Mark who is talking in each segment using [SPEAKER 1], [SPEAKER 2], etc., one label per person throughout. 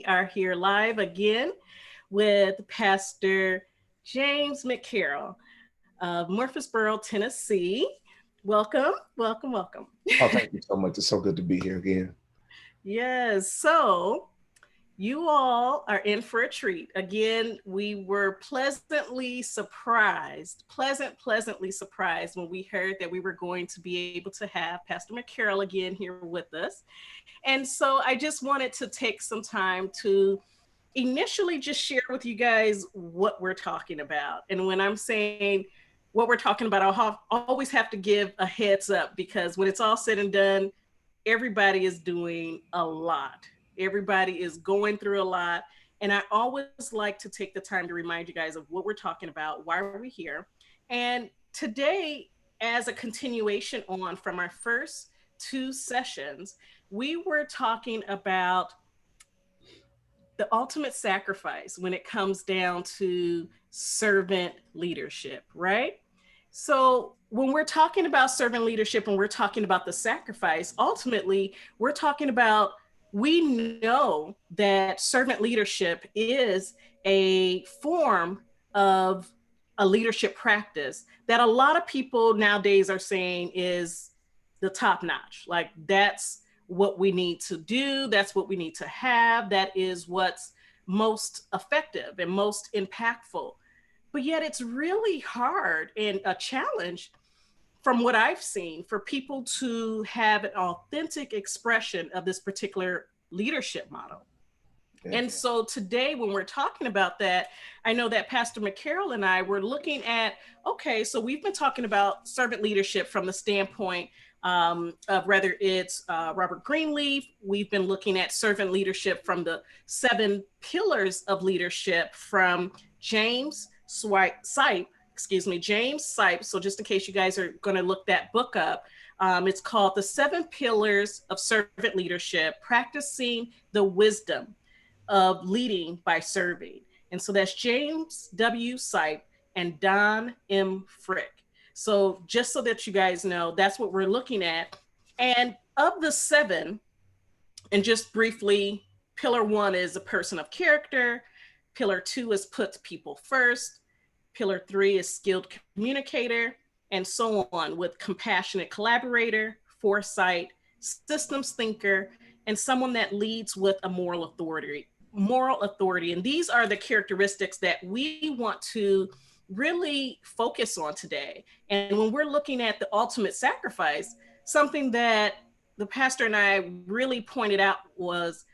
[SPEAKER 1] are here live again with Pastor James McCarroll of Murfreesboro, Tennessee. Welcome, welcome, welcome.
[SPEAKER 2] Oh, thank you so much. It's so good to be here again.
[SPEAKER 1] Yes, so you all are in for a treat. Again, we were pleasantly surprised when we heard that we were going to be able to have Pastor McCarroll again here with us. And so I just wanted to take some time to initially just share with you guys what we're talking about. And when I'm saying what we're talking about, always have to give a heads up because when it's all said and done, everybody is doing a lot. Everybody is going through a lot. And I always like to take the time to remind you guys of what we're talking about, why are we here. And today, as a continuation on from our first two sessions, we were talking about the ultimate sacrifice when it comes down to servant leadership, right? So, when we're talking about servant leadership and we're talking about the sacrifice, ultimately, we're talking about we know that servant leadership is a form of a leadership practice that a lot of people nowadays are saying is the top notch. Like, that's what we need to do. That's what we need to have. That is what's most effective and most impactful. But yet it's really hard and a challenge from what I've seen for people to have an authentic expression of this particular leadership model.
[SPEAKER 2] Yeah.
[SPEAKER 1] And so today, when we're talking about that, I know that Pastor McCarroll and I were looking at, okay, so we've been talking about servant leadership from the standpoint of whether it's Robert Greenleaf. We've been looking at servant leadership from the 7 pillars of leadership from James Sipe. So just in case you guys are going to look that book up, it's called The 7 Pillars of Servant Leadership, Practicing the Wisdom of Leading by Serving. And so that's James W. Sipe and Don M. Frick. So just so that you guys know, that's what we're looking at. And of the 7, and just briefly, pillar 1 is a person of character. Pillar 2 is puts people first. Pillar 3 is skilled communicator, and so on, with compassionate collaborator, foresight, systems thinker, and someone that leads with a moral authority. And these are the characteristics that we want to really focus on today. And when we're looking at the ultimate sacrifice, something that the pastor and I really pointed out was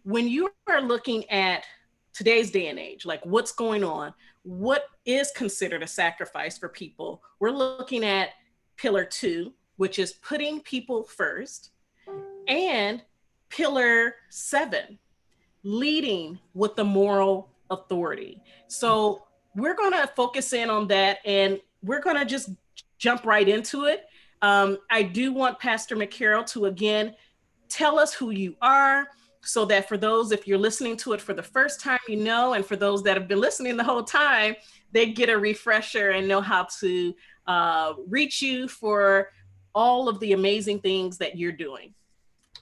[SPEAKER 1] when you are looking at today's day and age, like what's going on, what is considered a sacrifice for people, we're looking at pillar 2, which is putting people first, and pillar 7, leading with the moral authority. So we're going to focus in on that and we're going to just jump right into it. I do want Pastor McCarroll to again tell us who you are so that for those, if you're listening to it for the first time, you know, and for those that have been listening the whole time, they get a refresher and know how to reach you for all of the amazing things that you're doing.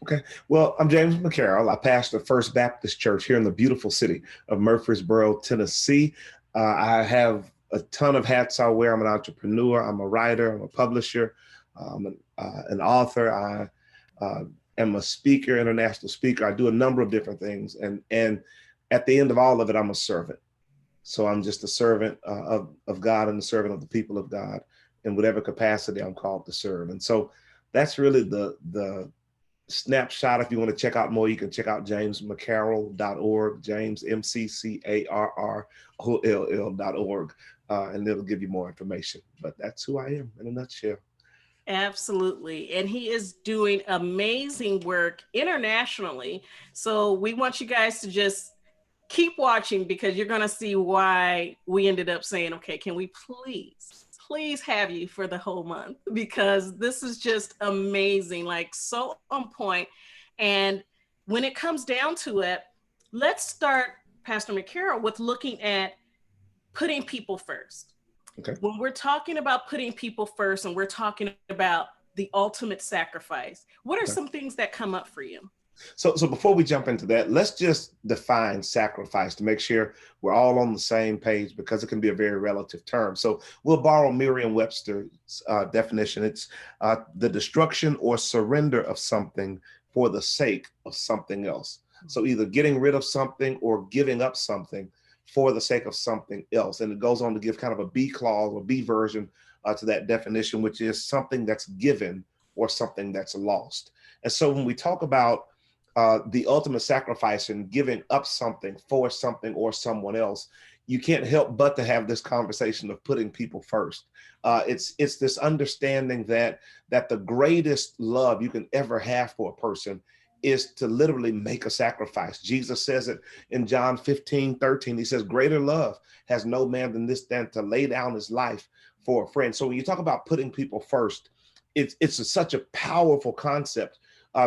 [SPEAKER 2] Okay. Well, I'm James McCarroll. I pastor First Baptist Church here in the beautiful city of Murfreesboro, Tennessee. I have a ton of hats I wear. I'm an entrepreneur. I'm a writer. I'm a publisher. I'm an author. I am a speaker, international speaker. I do a number of different things. And at the end of all of it, I'm a servant. So I'm just a servant of God and a servant of the people of God in whatever capacity I'm called to serve. And so that's really the snapshot. If you want to check out more, you can check out jamesmccarroll.org, James, McCarroll.org, and it'll give you more information. But that's who I am in a nutshell.
[SPEAKER 1] Absolutely. And he is doing amazing work internationally. So we want you guys to just keep watching because you're going to see why we ended up saying, okay, can we please have you for the whole month? Because this is just amazing, like so on point. And when it comes down to it, let's start, Pastor McCarroll, with looking at putting people first.
[SPEAKER 2] Okay.
[SPEAKER 1] When we're talking about putting people first and we're talking about the ultimate sacrifice, what are some things that come up for you?
[SPEAKER 2] So before we jump into that, let's just define sacrifice to make sure we're all on the same page, because it can be a very relative term. So we'll borrow Merriam-Webster's definition. It's the destruction or surrender of something for the sake of something else. So either getting rid of something or giving up something for the sake of something else. And it goes on to give kind of a B clause or B version to that definition, which is something that's given or something that's lost. And so when we talk about the ultimate sacrifice and giving up something for something or someone else, you can't help but to have this conversation of putting people first. It's this understanding that the greatest love you can ever have for a person is to literally make a sacrifice. Jesus says it in John 15:13. He says, greater love has no man than this, than to lay down his life for a friend. So when you talk about putting people first, such a powerful concept,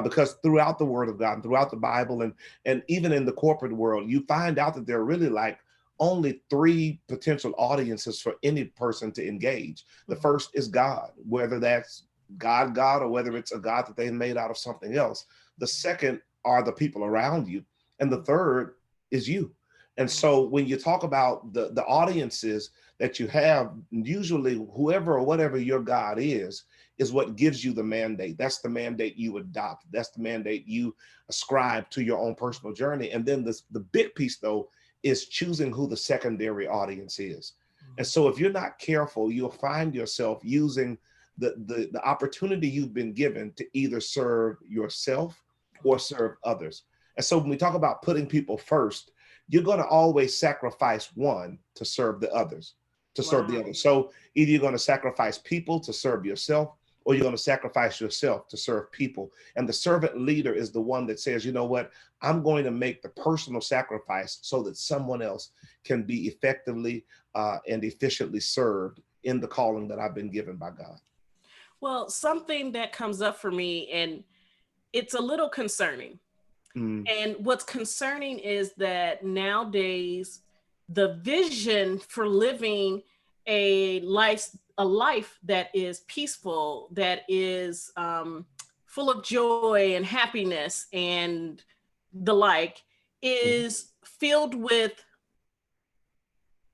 [SPEAKER 2] because throughout the Word of God and throughout the Bible, and even in the corporate world, you find out that there are really like only three potential audiences for any person to engage. The first is God, whether that's God, or whether it's a God that they made out of something else. The second are the people around you, and the third is you. And so when you talk about the audiences that you have, usually whoever or whatever your God is what gives you the mandate. That's the mandate you adopt. That's the mandate you ascribe to your own personal journey. And then the big piece, though, is choosing who the secondary audience is. And so if you're not careful, you'll find yourself using the opportunity you've been given to either serve yourself or serve others. And so when we talk about putting people first, you're going to always sacrifice one to serve the others, to serve the others. So either you're going to sacrifice people to serve yourself, or you're going to sacrifice yourself to serve people. And the servant leader is the one that says, you know what, I'm going to make the personal sacrifice so that someone else can be effectively and efficiently served in the calling that I've been given by God.
[SPEAKER 1] Well, something that comes up for me, and it's a little concerning. And what's concerning is that nowadays, the vision for living a life that is peaceful, that is full of joy and happiness and the like, is filled with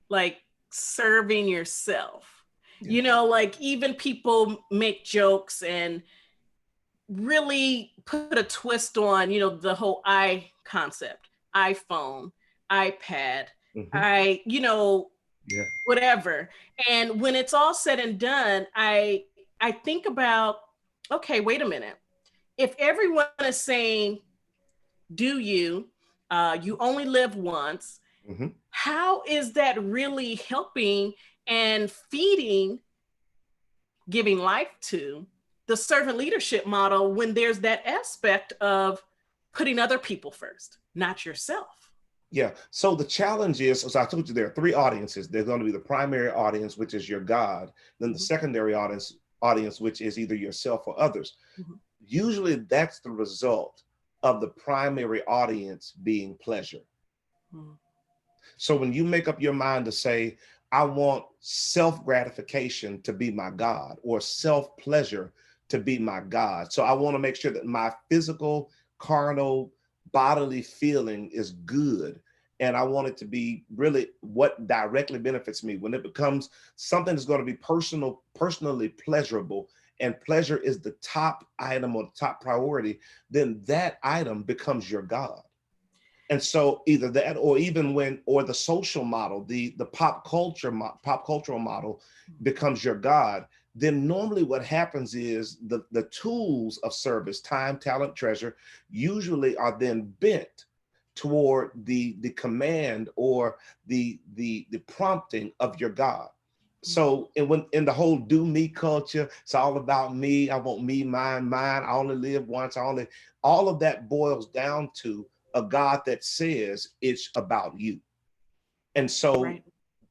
[SPEAKER 1] like serving yourself.
[SPEAKER 2] Yeah.
[SPEAKER 1] You know, like even people make jokes and really put a twist on, you know, the whole I concept, iPhone, iPad, you know,
[SPEAKER 2] Yeah.
[SPEAKER 1] whatever. And when it's all said and done, I think about, okay, wait a minute. If everyone is saying, do you, you only live once, how is that really helping and feeding, giving life to the servant leadership model when there's that aspect of putting other people first, not yourself?
[SPEAKER 2] Yeah. So the challenge is, as I told you, there are three audiences. There's going to be the primary audience, which is your God, then the secondary audience, which is either yourself or others. Usually that's the result of the primary audience being pleasure. So when you make up your mind to say, I want self-gratification to be my God, or self-pleasure to be my God. So I want to make sure that my physical, carnal, bodily feeling is good. And I want it to be really what directly benefits me. When it becomes something that's going to be personally pleasurable, and pleasure is the top item or the top priority, then that item becomes your God. And so either that, or even or the social model, the pop cultural model becomes your God, then normally what happens is the tools of service, time, talent, treasure, usually are then bent toward the command or the prompting of your God. So in the whole do me culture, it's all about me. I want me, mine. I only live once. All of that boils down to a God that says it's about you. And so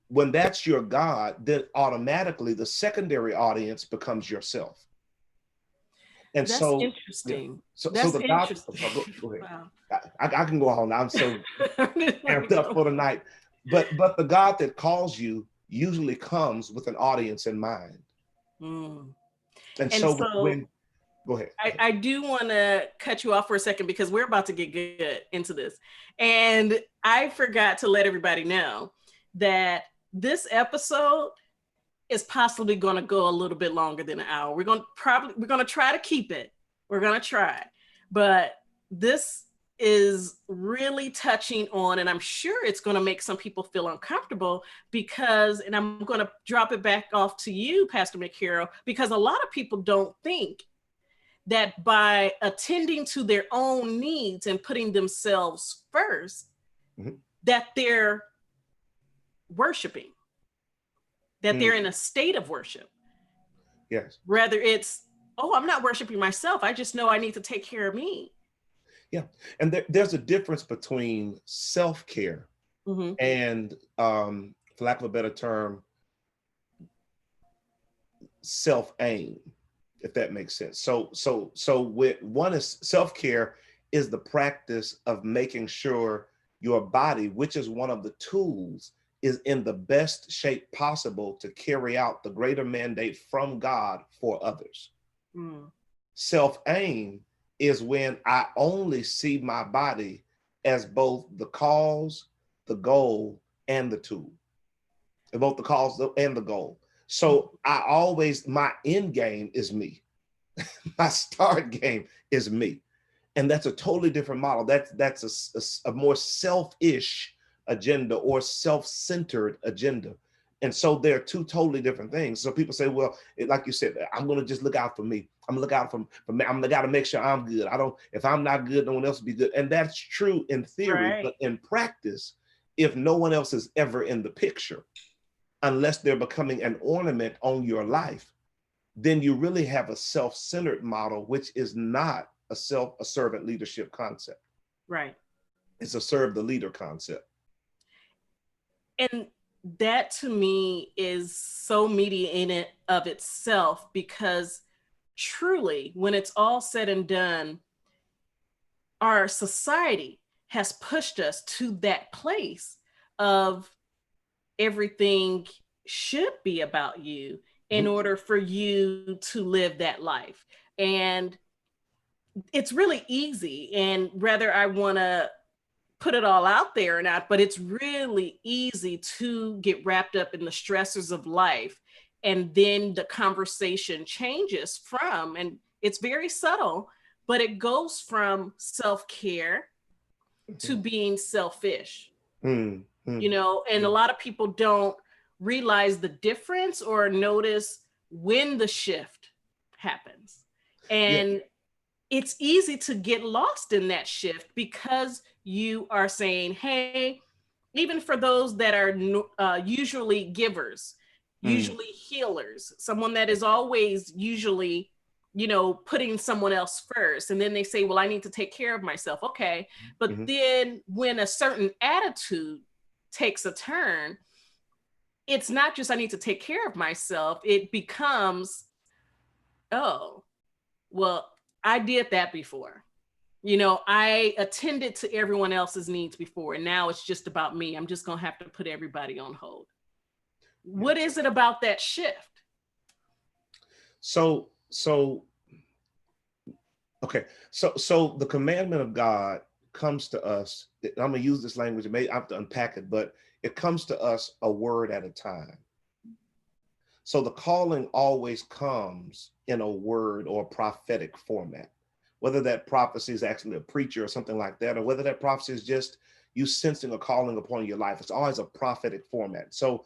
[SPEAKER 2] when that's your God, then automatically the secondary audience becomes yourself. And
[SPEAKER 1] That's
[SPEAKER 2] so, yeah.
[SPEAKER 1] interesting.
[SPEAKER 2] So
[SPEAKER 1] That's
[SPEAKER 2] the God,
[SPEAKER 1] interesting.
[SPEAKER 2] go ahead.
[SPEAKER 1] Wow.
[SPEAKER 2] I can go on. I'm so amped up for the night. But the God that calls you usually comes with an audience in mind.
[SPEAKER 1] Mm.
[SPEAKER 2] And
[SPEAKER 1] And
[SPEAKER 2] so
[SPEAKER 1] so,
[SPEAKER 2] when Go ahead.
[SPEAKER 1] I do want to cut you off for a second because we're about to get good into this. And I forgot to let everybody know that this episode is possibly going to go a little bit longer than an hour. We're going to try to keep it. We're going to try. But this is really touching on, and I'm sure it's going to make some people feel uncomfortable because, and I'm going to drop it back off to you, Pastor McCarroll, because a lot of people don't think that by attending to their own needs and putting themselves first, mm-hmm. that they're worshiping, that they're in a state of worship.
[SPEAKER 2] Yes.
[SPEAKER 1] Rather it's, oh, I'm not worshiping myself. I just know I need to take care of me.
[SPEAKER 2] Yeah. And there's a difference between self-care mm-hmm. and, for lack of a better term, self-aim, if that makes sense. So with one is self-care is the practice of making sure your body, which is one of the tools, is in the best shape possible to carry out the greater mandate from God for others. Mm. Self-aim is when I only see my body as both the cause, the goal, and the tool. Both the cause and the goal. So my end game is me. My start game is me. And that's a totally different model. That's a more selfish agenda or self-centered agenda. And so they're two totally different things. So people say, well, like you said, I'm going to just look out for me. I'm going to look out for me. I'm going to got to make sure I'm good. If I'm not good, no one else will be good. And that's true in theory, right. But in practice, if no one else is ever in the picture, unless they're becoming an ornament on your life, then you really have a self-centered model, which is not a servant leadership concept.
[SPEAKER 1] Right.
[SPEAKER 2] It's a serve the leader concept.
[SPEAKER 1] And that to me is so meaty in it of itself, because truly, when it's all said and done, our society has pushed us to that place of everything should be about you in order for you to live that life. And it's really easy, and whether I want to put it all out there or not, but it's really easy to get wrapped up in the stressors of life. And then the conversation changes from, and it's very subtle, but it goes from self-care to being selfish, you know, and a lot of people don't realize the difference or notice when the shift happens. And it's easy to get lost in that shift because you are saying, hey, even for those that are usually givers, usually healers, someone that is always usually, you know, putting someone else first. And then they say, well, I need to take care of myself. Okay. But then when a certain attitude takes a turn, it's not just I need to take care of myself. It becomes, oh, well, I did that before. You know, I attended to everyone else's needs before, and now it's just about me. I'm just going to have to put everybody on hold. What is it about that shift?
[SPEAKER 2] So the commandment of God comes to us. I'm going to use this language. I have to unpack it, but it comes to us a word at a time. So the calling always comes in a word or prophetic format, whether that prophecy is actually a preacher or something like that, or whether that prophecy is just you sensing a calling upon your life. It's always a prophetic format. So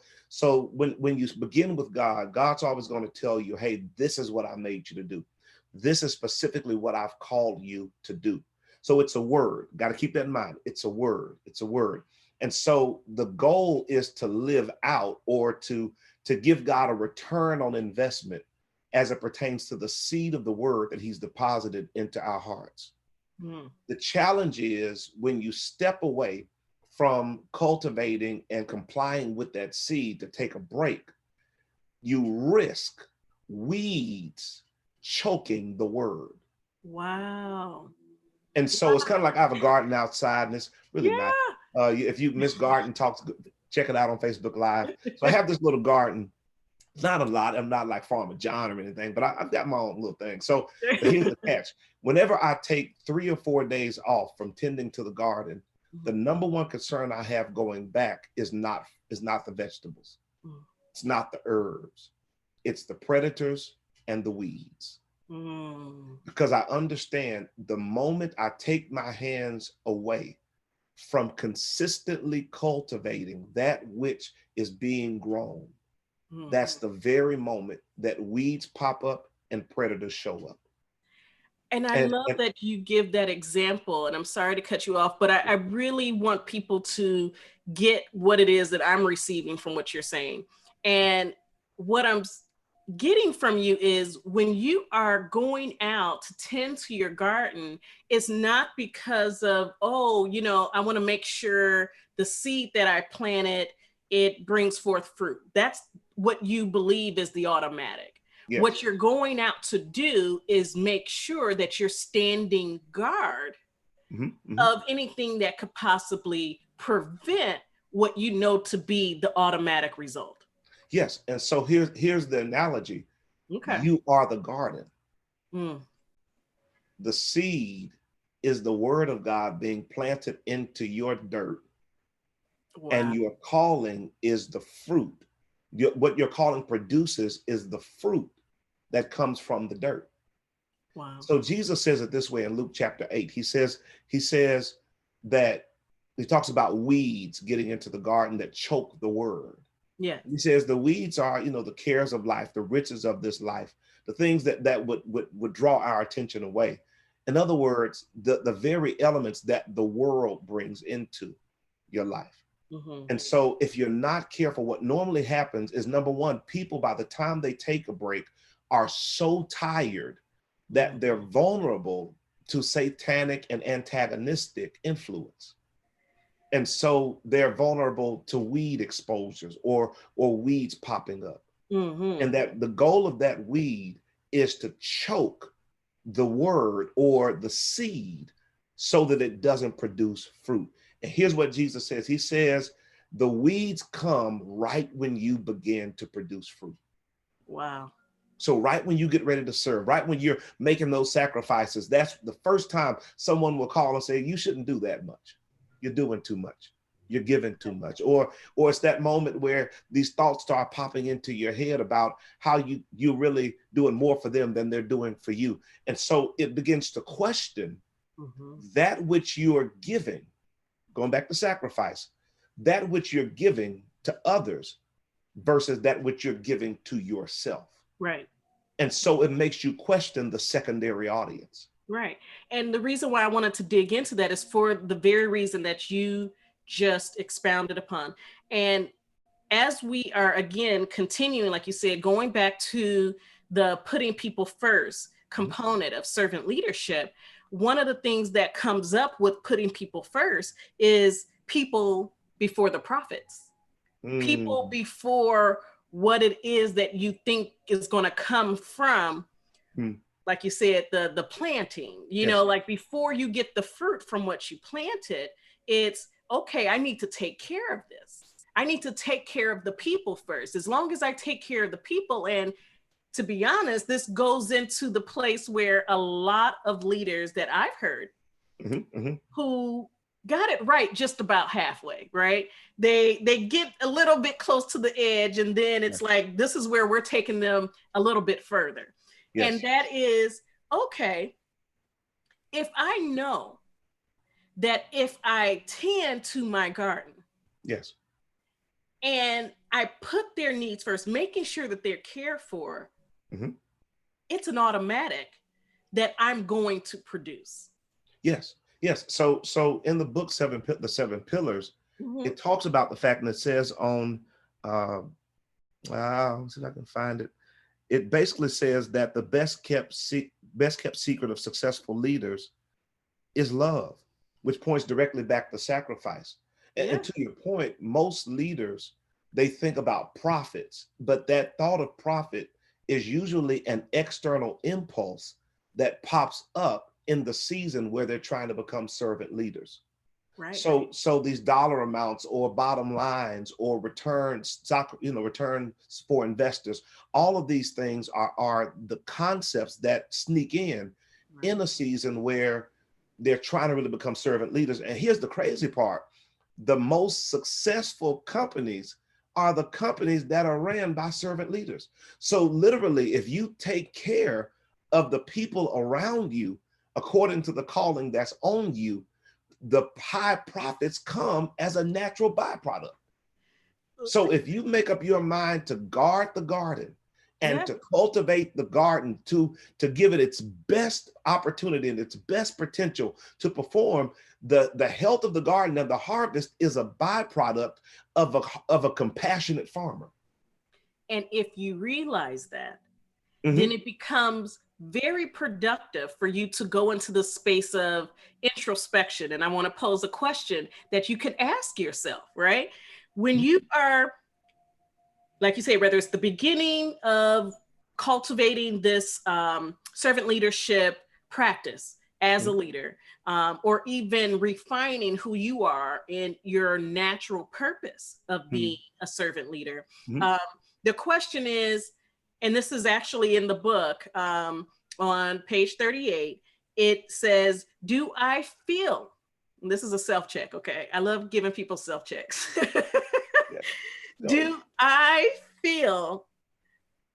[SPEAKER 2] when you begin with God, God's always going to tell you, hey, this is what I made you to do. This is specifically what I've called you to do. So it's a word. Got to keep that in mind. It's a word. It's a word. And so the goal is to live out or to give God a return on investment as it pertains to the seed of the word that he's deposited into our hearts. The challenge is when you step away from cultivating and complying with that seed to take a break, you risk weeds choking the word.
[SPEAKER 1] Wow.
[SPEAKER 2] And so it's kind of like I have a garden outside, and it's really nice. If you miss garden talks, check it out on Facebook Live. So I have this little garden, Not a lot. I'm not like Farmer John or anything, but I've got my own little thing. So, but here's the catch. Whenever I take 3 or 4 days off from tending to the garden, the number one concern I have going back is not the vegetables. It's not the herbs. It's the predators and the weeds.
[SPEAKER 1] Mm.
[SPEAKER 2] Because I understand the moment I take my hands away from consistently cultivating that which is being grown, that's the very moment that weeds pop up and predators show up.
[SPEAKER 1] And I
[SPEAKER 2] And,
[SPEAKER 1] love
[SPEAKER 2] and
[SPEAKER 1] that you give that example. And I'm sorry to cut you off, but I really want people to get what it is that I'm receiving from what you're saying. And what I'm getting from you is when you are going out to tend to your garden, it's not because of, oh, I want to make sure the seed that I planted, it brings forth fruit. That's what you believe is the automatic.
[SPEAKER 2] yes,
[SPEAKER 1] What you're going out to do is make sure that you're standing guard
[SPEAKER 2] hmm hmm
[SPEAKER 1] of anything that could possibly prevent what you know to be the automatic result.
[SPEAKER 2] yes. And so here's the analogy.
[SPEAKER 1] Okay.
[SPEAKER 2] You are the garden.
[SPEAKER 1] Mm.
[SPEAKER 2] The seed is the word of God being planted into your dirt, and
[SPEAKER 1] Wow.
[SPEAKER 2] your calling is the fruit. What your calling produces is the fruit that comes from the dirt.
[SPEAKER 1] Wow.
[SPEAKER 2] So Jesus says it this way in Luke chapter 8. He says that he talks about weeds getting into the garden that choke the word.
[SPEAKER 1] Yeah.
[SPEAKER 2] He says the weeds are, the cares of life, the riches of this life, the things that would draw our attention away. In other words, the very elements that the world brings into your life.
[SPEAKER 1] Mm-hmm.
[SPEAKER 2] And so if you're not careful, what normally happens is, number one, people by the time they take a break are so tired that they're vulnerable to satanic and antagonistic influence. And so they're vulnerable to weed exposures or weeds popping up.
[SPEAKER 1] Mm-hmm.
[SPEAKER 2] And that the goal of that weed is to choke the word or the seed so that it doesn't produce fruit. And here's what Jesus says. He says, the weeds come right when you begin to produce fruit.
[SPEAKER 1] Wow.
[SPEAKER 2] So right when you get ready to serve, right when you're making those sacrifices, that's the first time someone will call and say, you shouldn't do that much. You're doing too much. You're giving too much. Or it's that moment where these thoughts start popping into your head about how you're really doing more for them than they're doing for you. And so it begins to question
[SPEAKER 1] Mm-hmm.
[SPEAKER 2] that which you are giving, going back to sacrifice, that which you're giving to others versus that which you're giving to yourself.
[SPEAKER 1] Right.
[SPEAKER 2] And so it makes you question the secondary audience.
[SPEAKER 1] Right. And the reason why I wanted to dig into that is for the very reason that you just expounded upon. And as we are again continuing, like you said, going back to the putting people first component of servant leadership, one of the things that comes up with putting people first is people before the prophets, people
[SPEAKER 2] Mm,
[SPEAKER 1] before what it is that you think is going to come from,
[SPEAKER 2] mm,
[SPEAKER 1] like you said, the planting,
[SPEAKER 2] yes,
[SPEAKER 1] like before you get the fruit from what you planted, it's okay, I need to take care of this. I need to take care of the people first. As long as I take care of the people, and to be honest, this goes into the place where a lot of leaders that I've heard
[SPEAKER 2] hmm hmm
[SPEAKER 1] who got it right just about halfway, right? They get a little bit close to the edge, and then it's
[SPEAKER 2] yes,
[SPEAKER 1] like this is where we're taking them a little bit further. And
[SPEAKER 2] yes,
[SPEAKER 1] that is okay, if I know that if I tend to my garden
[SPEAKER 2] yes,
[SPEAKER 1] and I put their needs first, making sure that they're cared for,
[SPEAKER 2] hmm
[SPEAKER 1] it's an automatic that I'm going to produce.
[SPEAKER 2] yes, yes. So in the book the seven pillars,
[SPEAKER 1] Mm-hmm.
[SPEAKER 2] it talks about the fact, and it says on, uh, let's see if I can find it. It basically says that the best kept secret of successful leaders is love, which points directly back to sacrifice. And
[SPEAKER 1] Yeah.
[SPEAKER 2] to your point, most leaders, they think about profits, but that thought of profit is usually an external impulse that pops up in the season where they're trying to become servant leaders.
[SPEAKER 1] Right.
[SPEAKER 2] So these dollar amounts or bottom lines or returns, stock, returns for investors, all of these things are the concepts that sneak in
[SPEAKER 1] Right.
[SPEAKER 2] a season where they're trying to really become servant leaders. And here's the crazy part: the most successful companies are the companies that are ran by servant leaders. So literally, if you take care of the people around you according to the calling that's on you, the high profits come as a natural byproduct. So if you make up your mind to guard the garden and
[SPEAKER 1] Yeah.
[SPEAKER 2] to cultivate the garden, to give it its best opportunity and its best potential to perform, the health of the garden and the harvest is a byproduct of a compassionate farmer.
[SPEAKER 1] And if you realize that, then
[SPEAKER 2] Mm-hmm.
[SPEAKER 1] it becomes very productive for you to go into the space of introspection. And I want to pose a question that you can ask yourself, right? When you are, like you say, whether it's the beginning of cultivating this servant leadership practice as a
[SPEAKER 2] Mm-hmm.
[SPEAKER 1] leader, or even refining who you are in your natural purpose of being a servant leader.
[SPEAKER 2] Mm-hmm.
[SPEAKER 1] Um, the question is, and this is actually in the book on page 38, it says, do I feel, and this is a self check, okay? I love giving people self checks.
[SPEAKER 2] Yeah. So,
[SPEAKER 1] Do I feel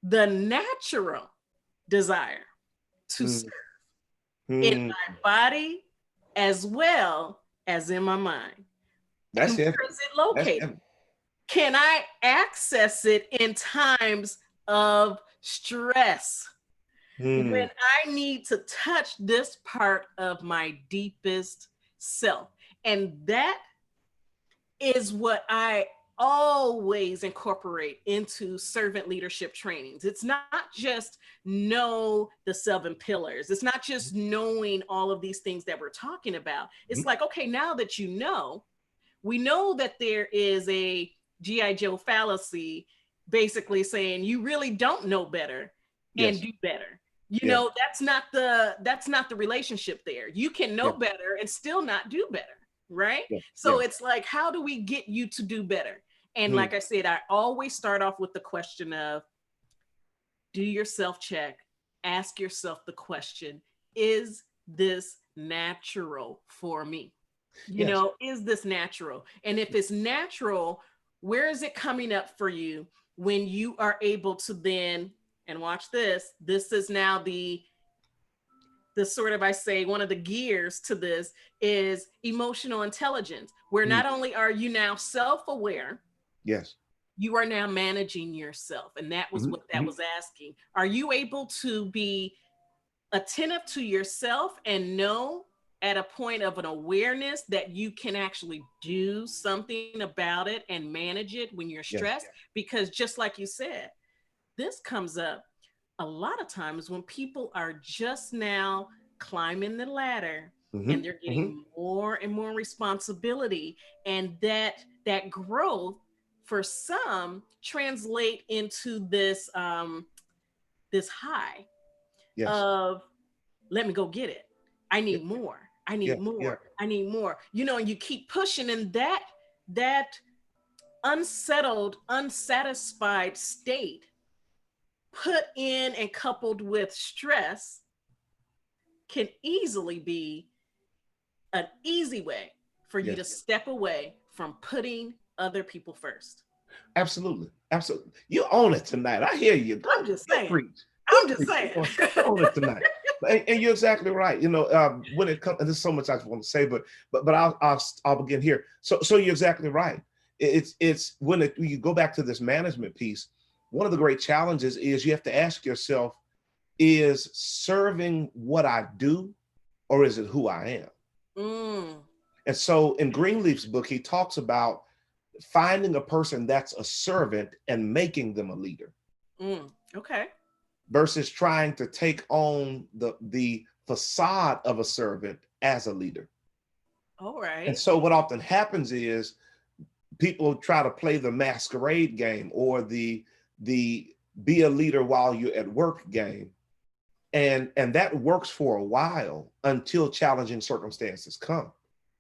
[SPEAKER 1] the natural desire to serve in
[SPEAKER 2] mm-hmm.
[SPEAKER 1] my body as well as in my mind? And
[SPEAKER 2] That's
[SPEAKER 1] where
[SPEAKER 2] heavy.
[SPEAKER 1] is it
[SPEAKER 2] That's
[SPEAKER 1] located?
[SPEAKER 2] heavy.
[SPEAKER 1] Can I access it in times of stress
[SPEAKER 2] Mm.
[SPEAKER 1] when I need to touch this part of my deepest self? And that is what I always incorporate into servant leadership trainings. It's not just know the 7 pillars. It's not just knowing all of these things that we're talking about. It's
[SPEAKER 2] Mhm.
[SPEAKER 1] like, okay, now that you know, we know that there is a GI Joe fallacy, basically saying you really don't know better and
[SPEAKER 2] Yes.
[SPEAKER 1] do better. You
[SPEAKER 2] Yeah.
[SPEAKER 1] know, that's not the relationship there. You can
[SPEAKER 2] Yeah.
[SPEAKER 1] know better and still not do better, right?
[SPEAKER 2] Yeah.
[SPEAKER 1] So
[SPEAKER 2] Yeah.
[SPEAKER 1] it's like, how do we get you to do better? And
[SPEAKER 2] Mm.
[SPEAKER 1] like I said, I always start off with the question of, do your self check, ask yourself the question, is this natural for me? You
[SPEAKER 2] Yes.
[SPEAKER 1] know, is this natural? And if it's natural, where is it coming up for you when you are able to then, and watch this, this is now the sort of, I say, one of the gears to this is emotional intelligence, where
[SPEAKER 2] Mm.
[SPEAKER 1] not only are you now self-aware,
[SPEAKER 2] Yes.
[SPEAKER 1] you are now managing yourself. And that was
[SPEAKER 2] Mhm.
[SPEAKER 1] what that
[SPEAKER 2] Mhm.
[SPEAKER 1] was asking. Are you able to be attentive to yourself and know at a point of an awareness that you can actually do something about it and manage it when you're
[SPEAKER 2] Yes.
[SPEAKER 1] stressed? Because just like you said, this comes up a lot of times when people are just now climbing the ladder and
[SPEAKER 2] Mhm.
[SPEAKER 1] they're
[SPEAKER 2] Mhm.
[SPEAKER 1] getting more and more responsibility, and that growth for some translate into this high
[SPEAKER 2] Yes.
[SPEAKER 1] of, let me go get it. I
[SPEAKER 2] Yeah.
[SPEAKER 1] need more. I
[SPEAKER 2] Yeah.
[SPEAKER 1] need
[SPEAKER 2] Yeah.
[SPEAKER 1] more. I need more. You know, and you keep pushing, and that unsettled, unsatisfied state put in and coupled with stress can easily be an easy way for you
[SPEAKER 2] Yes.
[SPEAKER 1] to step away from putting other people first.
[SPEAKER 2] Absolutely. Absolutely. You own it tonight. I hear you.
[SPEAKER 1] I'm
[SPEAKER 2] Go.
[SPEAKER 1] just
[SPEAKER 2] Go
[SPEAKER 1] saying.
[SPEAKER 2] preach. Go
[SPEAKER 1] I'm just
[SPEAKER 2] preach.
[SPEAKER 1] saying.
[SPEAKER 2] You own it tonight. And you're exactly right. When it comes, and there's so much I want to say, but I'll begin here. So you're exactly right. It's when you go back to this management piece. One of the great challenges is you have to ask yourself: is serving what I do, or is it who I am?
[SPEAKER 1] Mm,
[SPEAKER 2] And so in Greenleaf's book, he talks about finding a person that's a servant and making them a leader
[SPEAKER 1] okay.
[SPEAKER 2] versus trying to take on the facade of a servant as a leader.
[SPEAKER 1] All
[SPEAKER 2] And
[SPEAKER 1] right.
[SPEAKER 2] so what often happens is people try to play the masquerade game or the be a leader while you're at work game. And that works for a while until challenging circumstances come.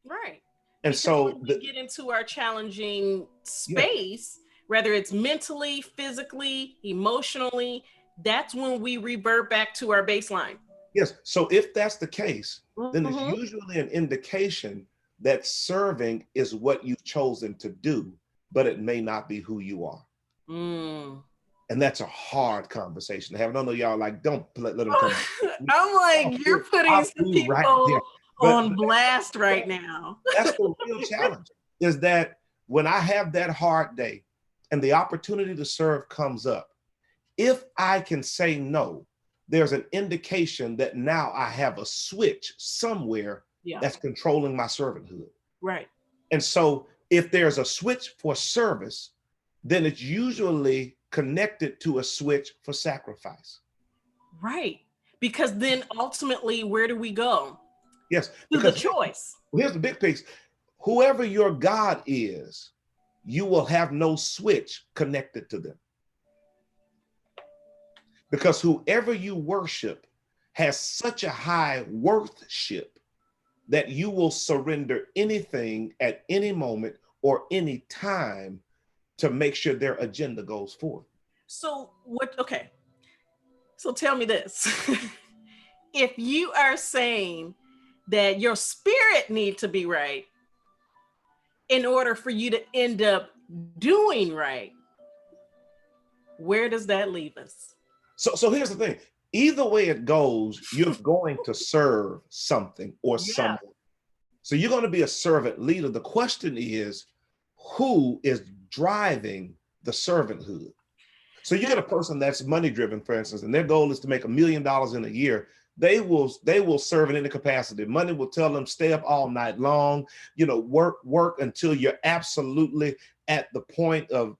[SPEAKER 1] Right.
[SPEAKER 2] And
[SPEAKER 1] Because
[SPEAKER 2] so
[SPEAKER 1] when we get into our challenging
[SPEAKER 2] yeah,
[SPEAKER 1] space, whether it's mentally, physically, emotionally, that's when we revert back to our baseline.
[SPEAKER 2] yes. So if that's the case, then it's
[SPEAKER 1] Mm-hmm.
[SPEAKER 2] usually an indication that serving is what you've chosen to do, but it may not be who you are.
[SPEAKER 1] Mm.
[SPEAKER 2] And that's a hard conversation to have. I don't know y'all like, don't let them come.
[SPEAKER 1] I'm like, you're putting
[SPEAKER 2] I'll
[SPEAKER 1] some
[SPEAKER 2] be right there.
[SPEAKER 1] people
[SPEAKER 2] But
[SPEAKER 1] on blast
[SPEAKER 2] that,
[SPEAKER 1] right now.
[SPEAKER 2] that's the real challenge is that when I have that hard day and the opportunity to serve comes up, if I can say no, there's an indication that now I have a switch somewhere
[SPEAKER 1] Yeah,
[SPEAKER 2] that's controlling my servanthood.
[SPEAKER 1] right,
[SPEAKER 2] And so if there's a switch for service, then it's usually connected to a switch for sacrifice.
[SPEAKER 1] right. Because then ultimately, where do we go?
[SPEAKER 2] Yes,
[SPEAKER 1] To the
[SPEAKER 2] because
[SPEAKER 1] choice.
[SPEAKER 2] here's the big piece. Whoever your God is, you will have no switch connected to them. Because whoever you worship has such a high worthship that you will surrender anything at any moment or any time to make sure their agenda goes forth.
[SPEAKER 1] So what? Okay. So tell me this: if you are saying that your spirit need to be right in order for you to end up doing right, where does that leave us?
[SPEAKER 2] So here's the thing. Either way it goes, you're going to serve something or
[SPEAKER 1] Yeah.
[SPEAKER 2] someone. So you're going to be a servant leader. The question is, who is driving the servanthood? So you get
[SPEAKER 1] Now,
[SPEAKER 2] a person that's money driven, for instance, and their goal is to make $1 million in a year. They will serve in any capacity. Money will tell them stay up all night long, work until you're absolutely at the point of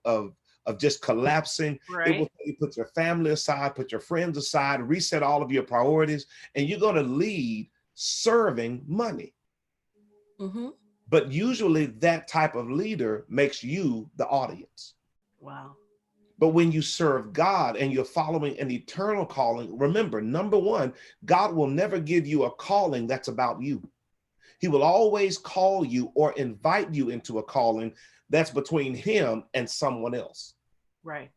[SPEAKER 2] just collapsing. It will
[SPEAKER 1] right?
[SPEAKER 2] tell you put your family aside, put your friends aside, reset all of your priorities, and you're going to lead serving money.
[SPEAKER 1] Mm-hmm.
[SPEAKER 2] But usually that type of leader makes you the audience.
[SPEAKER 1] Wow.
[SPEAKER 2] But when you serve God and you're following an eternal calling, remember, number one, God will never give you a calling that's about you. He will always call you or invite you into a calling that's between him and someone else.
[SPEAKER 1] Right.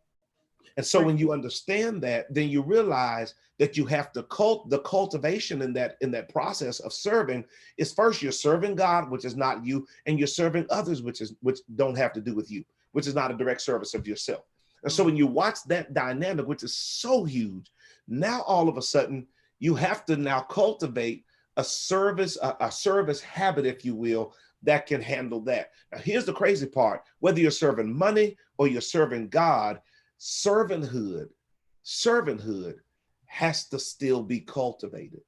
[SPEAKER 2] And so
[SPEAKER 1] Right.
[SPEAKER 2] when you understand that, then you realize that you have to the cultivation in that process of serving is first you're serving God, which is not you, and you're serving others, which don't have to do with you, which is not a direct service of yourself. And so
[SPEAKER 1] Mm.
[SPEAKER 2] when you watch that dynamic, which is so huge, now all of a sudden you have to now cultivate a service habit, if you will, that can handle that. Now, here's the crazy part: whether you're serving money or you're serving God, servanthood servanthood has to still be cultivated.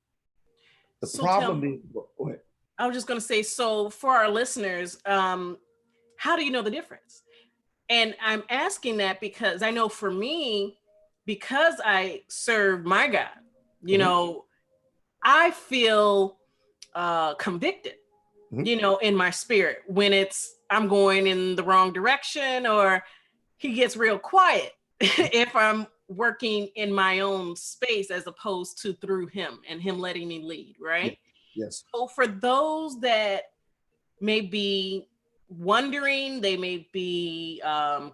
[SPEAKER 2] The
[SPEAKER 1] So tell
[SPEAKER 2] problem
[SPEAKER 1] me,
[SPEAKER 2] is, go ahead.
[SPEAKER 1] I was just going to say, so for our listeners, how do you know the difference? And I'm asking that because I know for me, because I serve my God, you
[SPEAKER 2] Mhm,
[SPEAKER 1] know, I feel convicted,
[SPEAKER 2] mhm.
[SPEAKER 1] in my spirit when it's I'm going in the wrong direction or he gets real quiet if I'm working in my own space as opposed to through him and him letting me lead,
[SPEAKER 2] Yes,
[SPEAKER 1] right?
[SPEAKER 2] yes.
[SPEAKER 1] So for those that may be wondering, they may be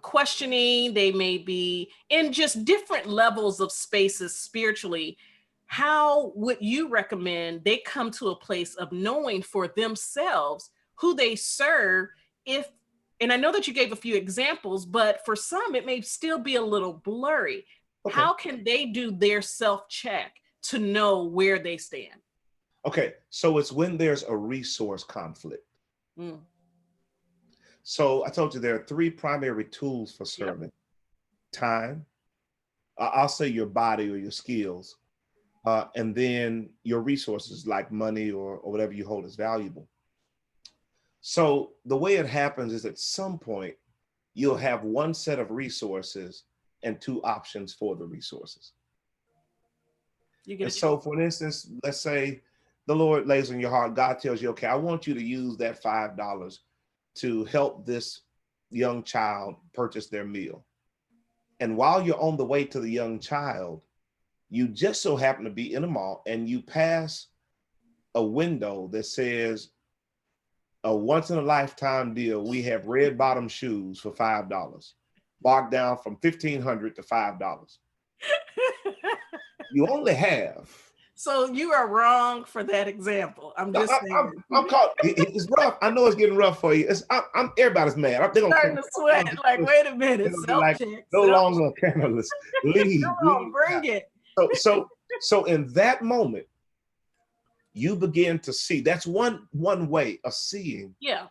[SPEAKER 1] questioning, they may be in just different levels of spaces spiritually. How would you recommend they come to a place of knowing for themselves who they serve? If, and I know that you gave a few examples, but for some, it may still be a little blurry.
[SPEAKER 2] Okay.
[SPEAKER 1] How can they do their self check to know where they stand?
[SPEAKER 2] Okay. So it's when there's a resource conflict.
[SPEAKER 1] Mm,
[SPEAKER 2] So I told you there are three primary tools for
[SPEAKER 1] yep.
[SPEAKER 2] serving: time, I'll say your body or your skills, and then your resources like money or whatever you hold as valuable. So the way it happens is at some point, you'll have one set of resources and two options for the resources.
[SPEAKER 1] You get
[SPEAKER 2] And
[SPEAKER 1] a choice.
[SPEAKER 2] so, for instance, let's say the Lord lays on your heart, God tells you, okay, I want you to use that $5 to help this young child purchase their meal. And while you're on the way to the young child, you just so happen to be in a mall and you pass a window that says a once in a lifetime deal. We have red bottom shoes for $5, marked down from 1,500 to $5. You only have.
[SPEAKER 1] So you are wrong for that example. I'm
[SPEAKER 2] No,
[SPEAKER 1] just saying.
[SPEAKER 2] I'm caught. It's rough. I know it's getting rough for you. I'm everybody's mad. They're gonna
[SPEAKER 1] Starting
[SPEAKER 2] come.
[SPEAKER 1] to sweat. Like, wait a minute.
[SPEAKER 2] They're gonna be
[SPEAKER 1] Self
[SPEAKER 2] like,
[SPEAKER 1] check.
[SPEAKER 2] no
[SPEAKER 1] Self
[SPEAKER 2] longer panelists.
[SPEAKER 1] Come
[SPEAKER 2] Leave.
[SPEAKER 1] on,
[SPEAKER 2] Leave now.
[SPEAKER 1] bring it.
[SPEAKER 2] So in that moment, you begin to see. That's one way of seeing
[SPEAKER 1] Yeah.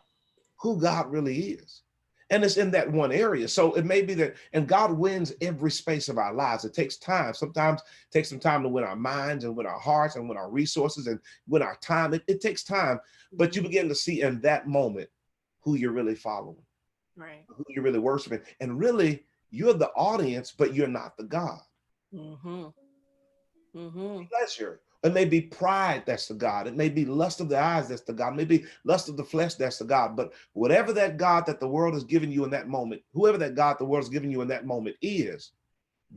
[SPEAKER 2] who God really is. And it's in that one area. So it may be that, and God wins every space of our lives. It takes time. Sometimes it takes some time to win our minds and win our hearts and win our resources and win our time. It takes time, but you begin to see in that moment who you're really following,
[SPEAKER 1] Right.
[SPEAKER 2] who you're really worshiping. And really, you're the audience, but you're not the God.
[SPEAKER 1] Mm-hmm. Mm-hmm.
[SPEAKER 2] Pleasure. It may be pride that's the God. It may be lust of the eyes that's the God. It may be lust of the flesh that's the God. But whatever that God that the world is giving you in that moment, whoever that God the world is giving you in that moment is,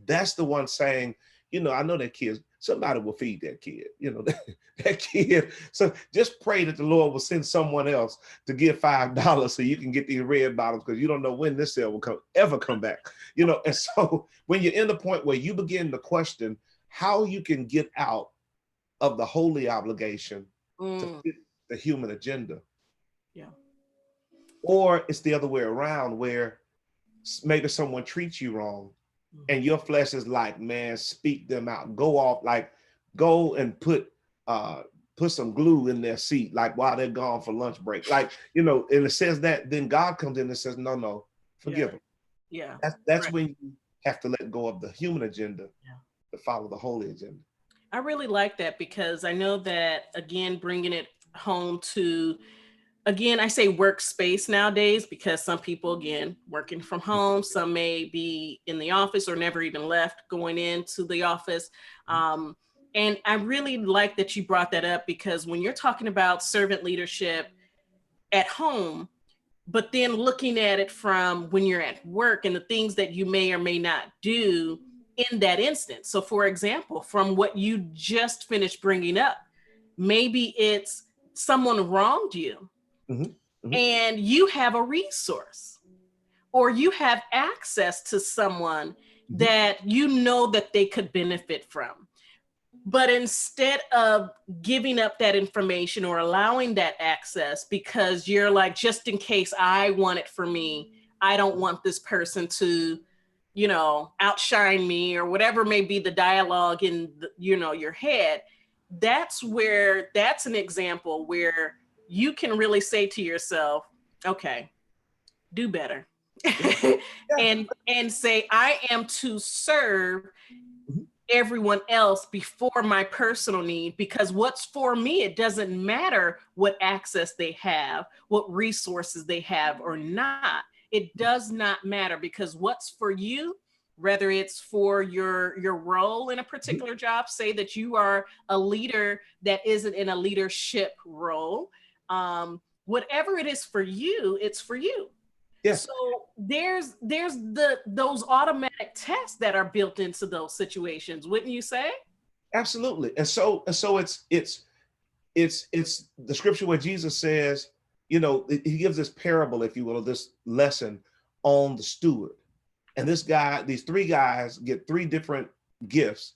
[SPEAKER 2] that's the one saying, I know that kid, somebody will feed that kid, that kid. So just pray that the Lord will send someone else to give $5 so you can get these red bottles, because you don't know when this sale will ever come back. And so when you're in the point where you begin to question how you can get out of the holy obligation to fit the human agenda.
[SPEAKER 1] Yeah.
[SPEAKER 2] Or it's the other way around, where maybe someone treats you wrong and your flesh is like, man, speak them out. Go off, like go and put some glue in their seat, like while they're gone for lunch break. Like, and it says that, then God comes in and says, no, forgive them.
[SPEAKER 1] Yeah.
[SPEAKER 2] That's
[SPEAKER 1] Right.
[SPEAKER 2] when you have to let go of the human agenda
[SPEAKER 1] Yeah.
[SPEAKER 2] to follow the holy agenda.
[SPEAKER 1] I really like that, because I know that, again, bringing it home to, again, I say workspace nowadays, because some people, again, working from home, some may be in the office or never even left going into the office. And I really like that you brought that up, because when you're talking about servant leadership at home, but then looking at it from when you're at work and the things that you may or may not do in that instance. So, for example, from what you just finished bringing up, maybe it's someone wronged you,
[SPEAKER 2] Mm-hmm. Mm-hmm.
[SPEAKER 1] and you have a resource, or you have access to someone that you know that they could benefit from. But instead of giving up that information or allowing that access, because you're like, just in case I want it for me, I don't want this person to, outshine me, or whatever may be the dialogue in your head. That's an example where you can really say to yourself, okay, do better.
[SPEAKER 2] Yeah. Yeah.
[SPEAKER 1] and say, I am to serve
[SPEAKER 2] Mm-hmm.
[SPEAKER 1] everyone else before my personal need, because what's for me, it doesn't matter what access they have, what resources they have or not. It does not matter, because what's for you, whether it's for your role in a particular job, say that you are a leader that isn't in a leadership role, whatever it is for you, it's for you.
[SPEAKER 2] Yeah.
[SPEAKER 1] So there's those automatic tests that are built into those situations, wouldn't you say?
[SPEAKER 2] Absolutely. And so it's the scripture where Jesus says, he gives this parable, if you will, this lesson on the steward. And these three guys get three different gifts,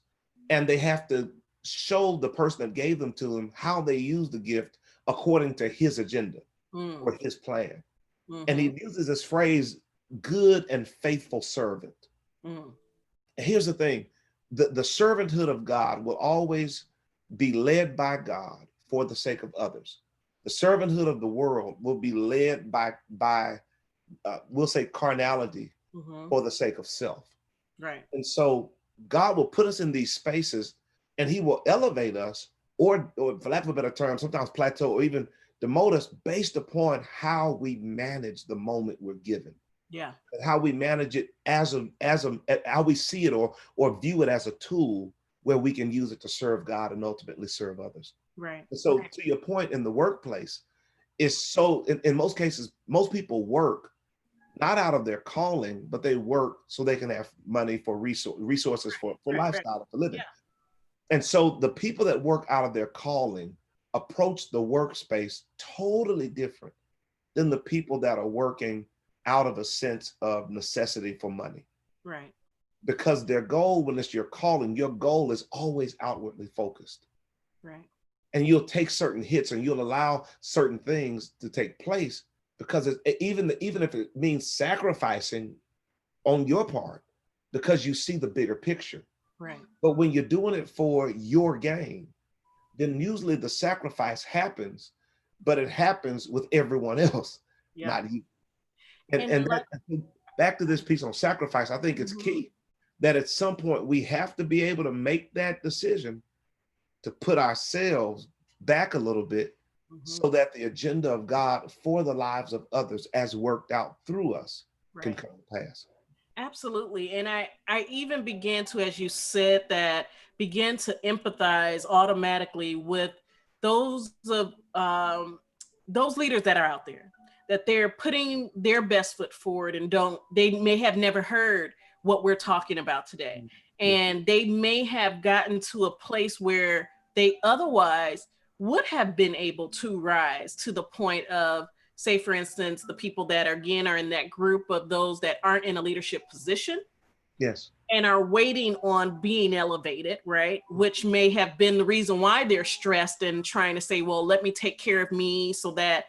[SPEAKER 2] and they have to show the person that gave them to them how they use the gift according to his agenda or his plan. And he uses this phrase, good and faithful servant. And here's the thing, the servanthood of God will always be led by God for the sake of others. The servanthood of the world will be led by we'll say carnality for the sake of self.
[SPEAKER 1] Right.
[SPEAKER 2] And so God will put us in these spaces, and he will elevate us, or for lack of a better term, sometimes plateau or even demote us based upon how we manage the moment we're given.
[SPEAKER 1] Yeah.
[SPEAKER 2] And how we manage it as how we see it or view it as a tool where we can use it to serve God and ultimately serve others.
[SPEAKER 1] Right.
[SPEAKER 2] And so to your point, in the workplace, is so in most cases, most people work not out of their calling, but they work so they can have money for resources for lifestyle, for living.
[SPEAKER 1] Yeah.
[SPEAKER 2] And so the people that work out of their calling approach the workspace totally different than the people that are working out of a sense of necessity for money.
[SPEAKER 1] Right.
[SPEAKER 2] Because their goal, when it's your calling, your goal is always outwardly focused.
[SPEAKER 1] Right.
[SPEAKER 2] And you'll take certain hits and you'll allow certain things to take place because even if it means sacrificing on your part, because you see the bigger picture.
[SPEAKER 1] Right.
[SPEAKER 2] But when you're doing it for your gain, then usually the sacrifice happens, but it happens with everyone else,
[SPEAKER 1] Yeah.
[SPEAKER 2] not you.
[SPEAKER 1] And
[SPEAKER 2] And
[SPEAKER 1] like,
[SPEAKER 2] that, back to this piece on sacrifice, I think it's
[SPEAKER 1] mhm,
[SPEAKER 2] key that at some point we have to be able to make that decision to put ourselves back a little bit
[SPEAKER 1] mhm,
[SPEAKER 2] so that the agenda of God for the lives of others as worked out through us can
[SPEAKER 1] right.
[SPEAKER 2] come to pass.
[SPEAKER 1] Absolutely. And I even began to, as you said that, begin to empathize automatically with those of those leaders that are out there, that they're putting their best foot forward and don't, they may have never heard what we're talking about today.
[SPEAKER 2] Yeah.
[SPEAKER 1] And they may have gotten to a place where they otherwise would have been able to rise to the point of, say for instance, the people that are, again, are in that group of those that aren't in a leadership position
[SPEAKER 2] Yes.
[SPEAKER 1] and are waiting on being elevated, right? Which may have been the reason why they're stressed and trying to say, well, let me take care of me so that,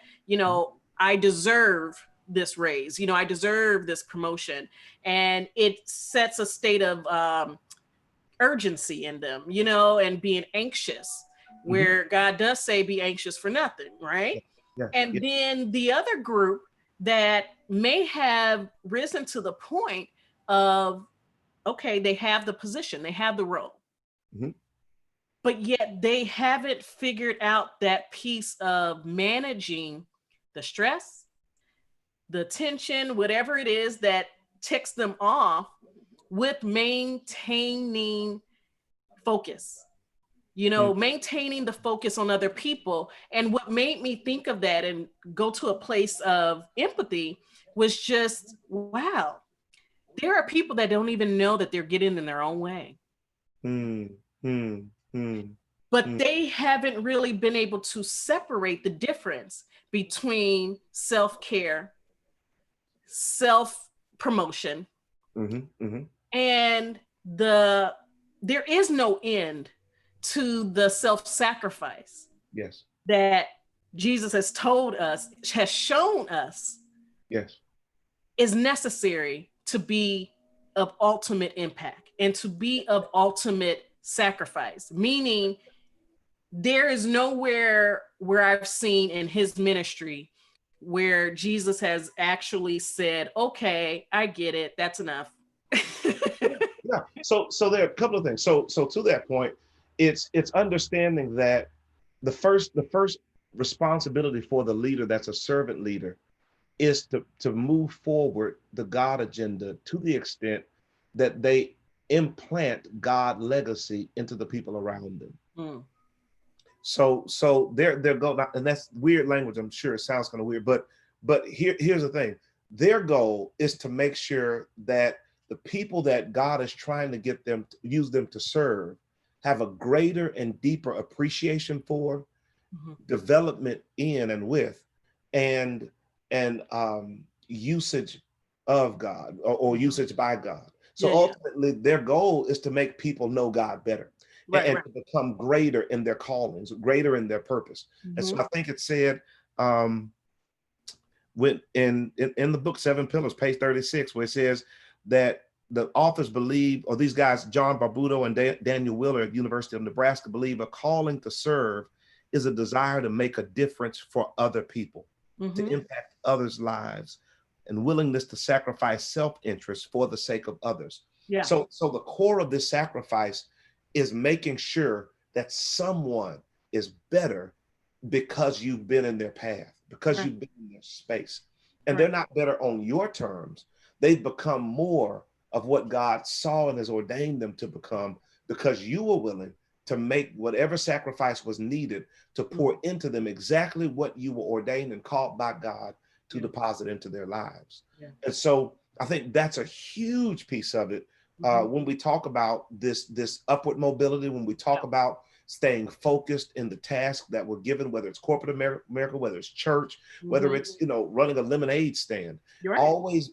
[SPEAKER 1] I deserve this raise, I deserve this promotion. And it sets a state of urgency in them, and being anxious,
[SPEAKER 2] Mhm.
[SPEAKER 1] where God does say, be anxious for nothing, right?
[SPEAKER 2] Yeah. Yeah.
[SPEAKER 1] And then the other group that may have risen to the point of, okay, they have the position, they have the role,
[SPEAKER 2] Mhm.
[SPEAKER 1] but yet they haven't figured out that piece of managing the stress, the tension, whatever it is that ticks them off, with maintaining focus,
[SPEAKER 2] Mm.
[SPEAKER 1] maintaining the focus on other people. And what made me think of that and go to a place of empathy was just, wow, there are people that don't even know that they're getting in their own way,
[SPEAKER 2] Mm. Mm. Mm.
[SPEAKER 1] but
[SPEAKER 2] Mm.
[SPEAKER 1] they haven't really been able to separate the difference between self-care, self promotion,
[SPEAKER 2] Mhm. Mhm.
[SPEAKER 1] and there is no end to the self-sacrifice
[SPEAKER 2] Yes.
[SPEAKER 1] that Jesus has told us, has shown us,
[SPEAKER 2] Yes.
[SPEAKER 1] is necessary to be of ultimate impact and to be of ultimate sacrifice. Meaning, there is nowhere where I've seen in his ministry where Jesus has actually said, okay, I get it, that's enough.
[SPEAKER 2] Yeah. So there are a couple of things. So to that point, it's understanding that the first responsibility for the leader that's a servant leader is to move forward the God agenda to the extent that they implant God legacy into the people around them.
[SPEAKER 1] Mm,
[SPEAKER 2] So they're going, and that's weird language. I'm sure it sounds kind of weird, but here's the thing. Their goal is to make sure that the people that God is trying to get them to use them to serve have a greater and deeper appreciation for,
[SPEAKER 1] mhm.
[SPEAKER 2] development in and with, and usage of God, or
[SPEAKER 1] Mhm.
[SPEAKER 2] usage by God. So
[SPEAKER 1] Yeah, yeah.
[SPEAKER 2] ultimately, their goal is to make people know God better,
[SPEAKER 1] Right,
[SPEAKER 2] and
[SPEAKER 1] right.
[SPEAKER 2] to become greater in their callings, greater in their purpose. And so
[SPEAKER 1] Mhm.
[SPEAKER 2] I think it said, um, when in the book Seven Pillars, page 36, where it says that the authors believe, or these guys, John Barbudo and Daniel Willer at University of Nebraska, believe a calling to serve is a desire to make a difference for other people, to
[SPEAKER 1] Mhm.
[SPEAKER 2] impact others' lives, and willingness to sacrifice self-interest for the sake of others.
[SPEAKER 1] Yeah.
[SPEAKER 2] So the core of this sacrifice is making sure that someone is better because you've been in their path, because
[SPEAKER 1] Right,
[SPEAKER 2] you've been in their space. And they're
[SPEAKER 1] right.
[SPEAKER 2] not better on your terms. They've become more of what God saw and has ordained them to become because you were willing to make whatever sacrifice was needed to pour
[SPEAKER 1] Mhm.
[SPEAKER 2] into them exactly what you were ordained and called by God to
[SPEAKER 1] Yeah,
[SPEAKER 2] deposit into their lives.
[SPEAKER 1] yeah.
[SPEAKER 2] And so I think that's a huge piece of it.
[SPEAKER 1] Mhm.
[SPEAKER 2] When we talk about this upward mobility, when we talk
[SPEAKER 1] Yeah.
[SPEAKER 2] about staying focused in the task that we're given, whether it's corporate America, whether it's church, whether
[SPEAKER 1] Mm-hmm.
[SPEAKER 2] it's, running a lemonade stand.
[SPEAKER 1] You're right.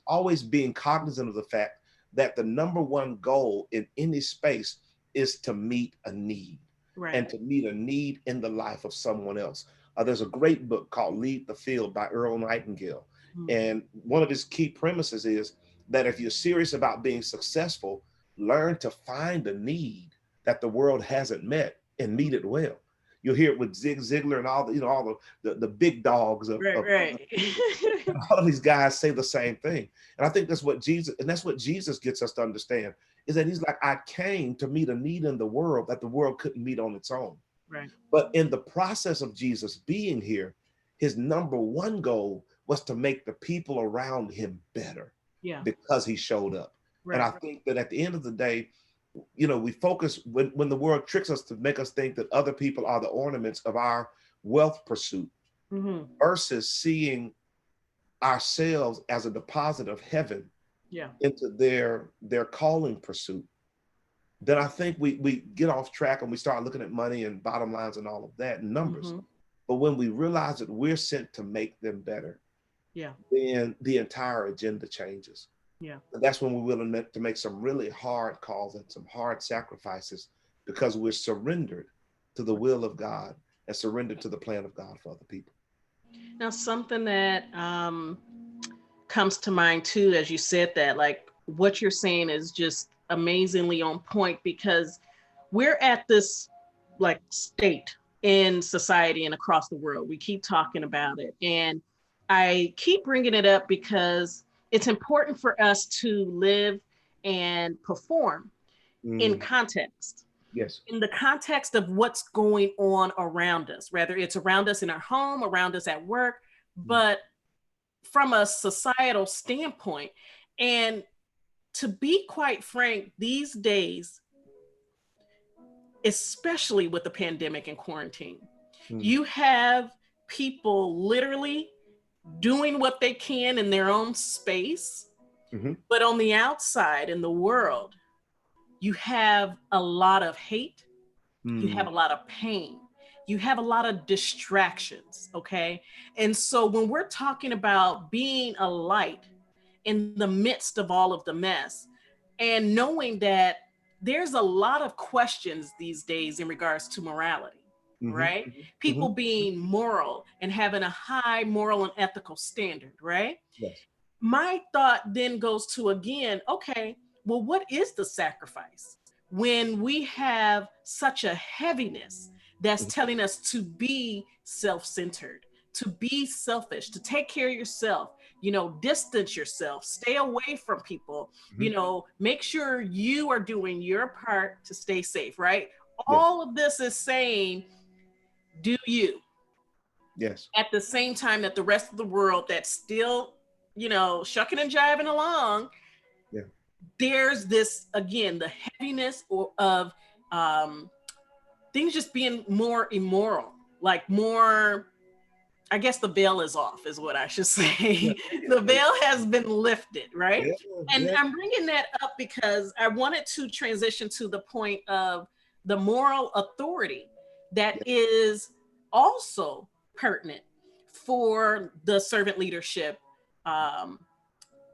[SPEAKER 2] Always being cognizant of the fact that the number one goal in any space is to meet a need,
[SPEAKER 1] Right.
[SPEAKER 2] and to meet a need in the life of someone else. There's a great book called Lead the Field by Earl Nightingale.
[SPEAKER 1] Mm.
[SPEAKER 2] And one of his key premises is that if you're serious about being successful, learn to find a need that the world hasn't met and meet it well. You'll hear it with Zig Ziglar and all the, all the big dogs
[SPEAKER 1] Right,
[SPEAKER 2] of
[SPEAKER 1] right.
[SPEAKER 2] and all of these guys say the same thing. And I think that's what Jesus gets us to understand, is that he's like, I came to meet a need in the world that the world couldn't meet on its own.
[SPEAKER 1] Right.
[SPEAKER 2] But in the process of Jesus being here, his number one goal was to make the people around him better
[SPEAKER 1] Yeah.
[SPEAKER 2] because he showed up. And I
[SPEAKER 1] Right.
[SPEAKER 2] think that at the end of the day, we focus when the world tricks us to make us think that other people are the ornaments of our wealth pursuit,
[SPEAKER 1] Mm-hmm.
[SPEAKER 2] versus seeing ourselves as a deposit of heaven
[SPEAKER 1] Yeah.
[SPEAKER 2] into their calling pursuit. Then I think we get off track and we start looking at money and bottom lines and all of that and numbers.
[SPEAKER 1] Mm-hmm.
[SPEAKER 2] But when we realize that we're sent to make them better,
[SPEAKER 1] Yeah.
[SPEAKER 2] then the entire agenda changes.
[SPEAKER 1] Yeah.
[SPEAKER 2] And that's when we're willing to make some really hard calls and some hard sacrifices, because we're surrendered to the will of God and surrendered to the plan of God for other people.
[SPEAKER 1] Now, something that comes to mind too, as you said that, like what you're saying is just amazingly on point, because we're at this like state in society and across the world. We keep talking about it. And I keep bringing it up because it's important for us to live and perform in
[SPEAKER 2] Mm,
[SPEAKER 1] context,
[SPEAKER 2] yes.
[SPEAKER 1] in the context of what's going on around us, whether it's around us in our home, around us at work,
[SPEAKER 2] Mm,
[SPEAKER 1] but from a societal standpoint. And to be quite frank, these days, especially with the pandemic and quarantine,
[SPEAKER 2] mm,
[SPEAKER 1] you have people literally doing what they can in their own space,
[SPEAKER 2] mhm,
[SPEAKER 1] but on the outside in the world, you have a lot of hate, you have
[SPEAKER 2] mm,
[SPEAKER 1] a lot of pain, you have a lot of distractions. Okay. And so when we're talking about being a light in the midst of all of the mess, and knowing that there's a lot of questions these days in regards to morality,
[SPEAKER 2] mhm,
[SPEAKER 1] right?
[SPEAKER 2] mhm,
[SPEAKER 1] People
[SPEAKER 2] mhm.
[SPEAKER 1] being moral and having a high moral and ethical standard, right?
[SPEAKER 2] Yes.
[SPEAKER 1] My thought then goes to, again, okay, well, what is the sacrifice when we have such a heaviness that's
[SPEAKER 2] Mhm,
[SPEAKER 1] telling us to be self-centered, to be selfish, to take care of yourself, distance yourself, stay away from people,
[SPEAKER 2] mhm.
[SPEAKER 1] make sure you are doing your part to stay safe, right?
[SPEAKER 2] Yes.
[SPEAKER 1] All of this is saying, do you,
[SPEAKER 2] Yes.
[SPEAKER 1] at the same time that the rest of the world that's still, shucking and jiving along,
[SPEAKER 2] Yeah.
[SPEAKER 1] there's this, again, the heaviness of um, things just being more immoral, like more, I guess the veil is off, is what I should
[SPEAKER 2] Yeah.
[SPEAKER 1] say.
[SPEAKER 2] Yeah.
[SPEAKER 1] The veil has been lifted, right?
[SPEAKER 2] Yeah.
[SPEAKER 1] And
[SPEAKER 2] Yeah.
[SPEAKER 1] I'm bringing that up because I wanted to transition to the point of the moral authority that
[SPEAKER 2] Yeah.
[SPEAKER 1] is also pertinent for the servant leadership, um,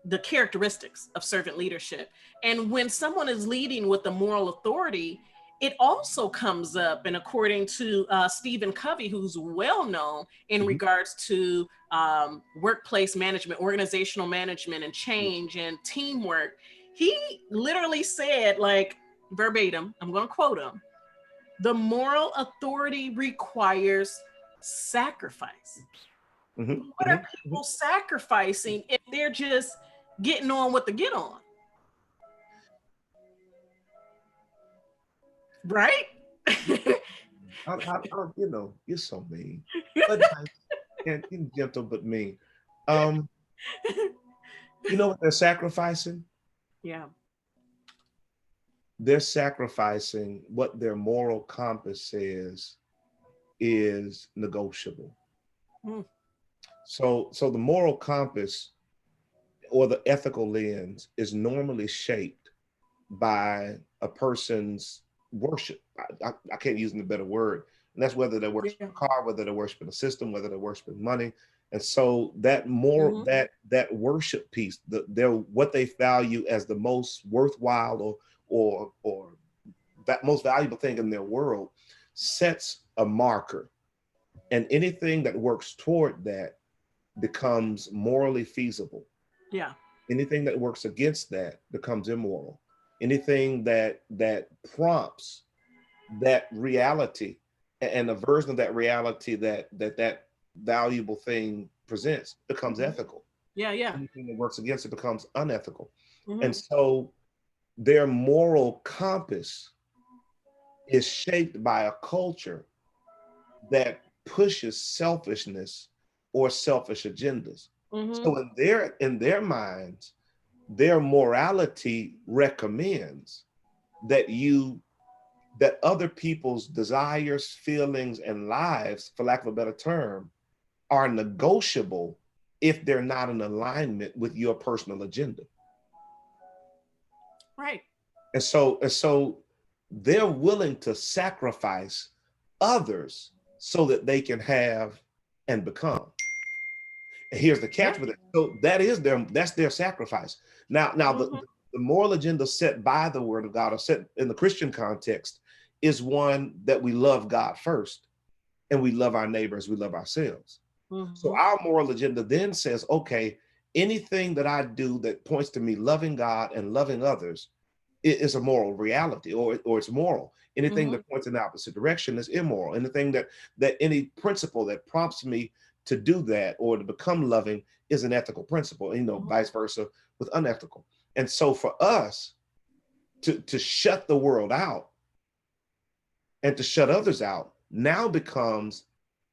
[SPEAKER 1] the characteristics of servant leadership. And when someone is leading with the moral authority, it also comes up, and according to Stephen Covey, who's well known in
[SPEAKER 2] Mhm.
[SPEAKER 1] regards to workplace management, organizational management, and
[SPEAKER 2] Yeah.
[SPEAKER 1] change and teamwork, he literally said, like verbatim, I'm going to quote him: the moral authority requires sacrifice.
[SPEAKER 2] Mhm,
[SPEAKER 1] What are
[SPEAKER 2] mhm, mhm.
[SPEAKER 1] people sacrificing if they're just getting on with the get on? Right?
[SPEAKER 2] You're so mean, but nice and gentle, but mean. Um, you know what they're sacrificing?
[SPEAKER 1] Yeah.
[SPEAKER 2] They're sacrificing what their moral compass says is negotiable.
[SPEAKER 1] Mm.
[SPEAKER 2] So the moral compass or the ethical lens is normally shaped by a person's worship. I can't use a better word. And that's whether they're
[SPEAKER 1] Yeah.
[SPEAKER 2] worshiping a car, whether they're worshiping a system, whether they're worshiping money. And so that
[SPEAKER 1] Mm-hmm.
[SPEAKER 2] that worship piece, they're what they value as the most worthwhile or that most valuable thing in their world sets a marker. And anything that works toward that becomes morally feasible.
[SPEAKER 1] Yeah.
[SPEAKER 2] Anything that works against that becomes immoral. Anything that prompts that reality and a version of that reality that valuable thing presents becomes
[SPEAKER 1] Mm-hmm.
[SPEAKER 2] ethical.
[SPEAKER 1] Yeah. Yeah.
[SPEAKER 2] Anything that works against it becomes unethical. And
[SPEAKER 1] Mm-hmm.
[SPEAKER 2] so their moral compass is shaped by a culture that pushes selfishness or selfish agendas.
[SPEAKER 1] Mm-hmm.
[SPEAKER 2] So in their minds, their morality recommends that you that other people's desires, feelings, and lives, for lack of a better term, are negotiable if they're not in alignment with your personal agenda.
[SPEAKER 1] Right.
[SPEAKER 2] And so they're willing to sacrifice others so that they can have and become. And here's the
[SPEAKER 1] Yeah.
[SPEAKER 2] catch with it. So that's their sacrifice. Now
[SPEAKER 1] Mm-hmm.
[SPEAKER 2] the moral agenda set by the word of God or set in the Christian context is one that we love God first and we love our neighbors, we love ourselves. So
[SPEAKER 1] Mm-hmm.
[SPEAKER 2] our moral agenda then says, okay, anything that I do that points to me loving God and loving others is a moral reality or it's moral. Anything
[SPEAKER 1] Mm-hmm.
[SPEAKER 2] that points in the opposite direction is immoral. Anything that any principle that prompts me to do that or to become loving is an ethical principle,
[SPEAKER 1] Mm-hmm.
[SPEAKER 2] vice versa with unethical. And so for us to shut the world out and to shut others out now becomes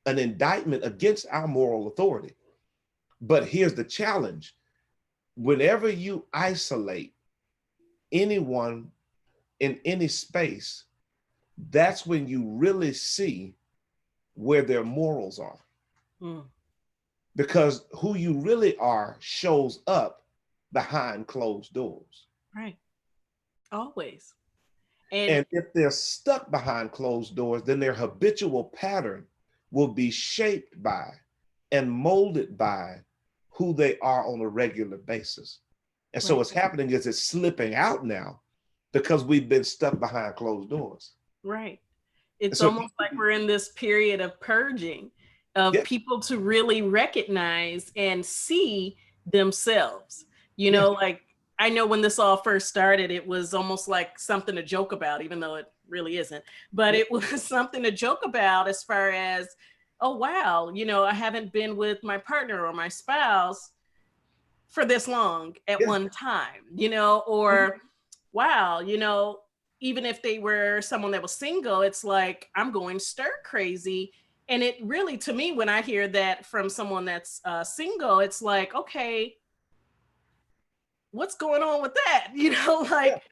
[SPEAKER 2] an indictment against our moral authority. But here's the challenge. Whenever you isolate anyone in any space, that's when you really see where their morals are.
[SPEAKER 1] Mm.
[SPEAKER 2] Because who you really are shows up behind closed doors.
[SPEAKER 1] Right. Always. And
[SPEAKER 2] And if they're stuck behind closed doors, then their habitual pattern will be shaped by and molded by who they are on a regular basis. And so
[SPEAKER 1] right.
[SPEAKER 2] what's happening is it's slipping out now because we've been stuck behind closed doors.
[SPEAKER 1] Right.
[SPEAKER 2] And
[SPEAKER 1] It's
[SPEAKER 2] so,
[SPEAKER 1] almost like we're in this period of purging of
[SPEAKER 2] yeah,
[SPEAKER 1] people to really recognize and see themselves.
[SPEAKER 2] yeah,
[SPEAKER 1] Like I know when this all first started, it was almost like something to joke about, even though it really isn't. But
[SPEAKER 2] yeah,
[SPEAKER 1] it was something to joke about as far as, oh, wow, I haven't been with my partner or my spouse for this long at
[SPEAKER 2] yeah.
[SPEAKER 1] one time, or wow, even if they were someone that was single, it's like I'm going stir crazy. And it really, to me, when I hear that from someone that's single, it's like, okay, what's going on with that?
[SPEAKER 2] Yeah.
[SPEAKER 1] Like,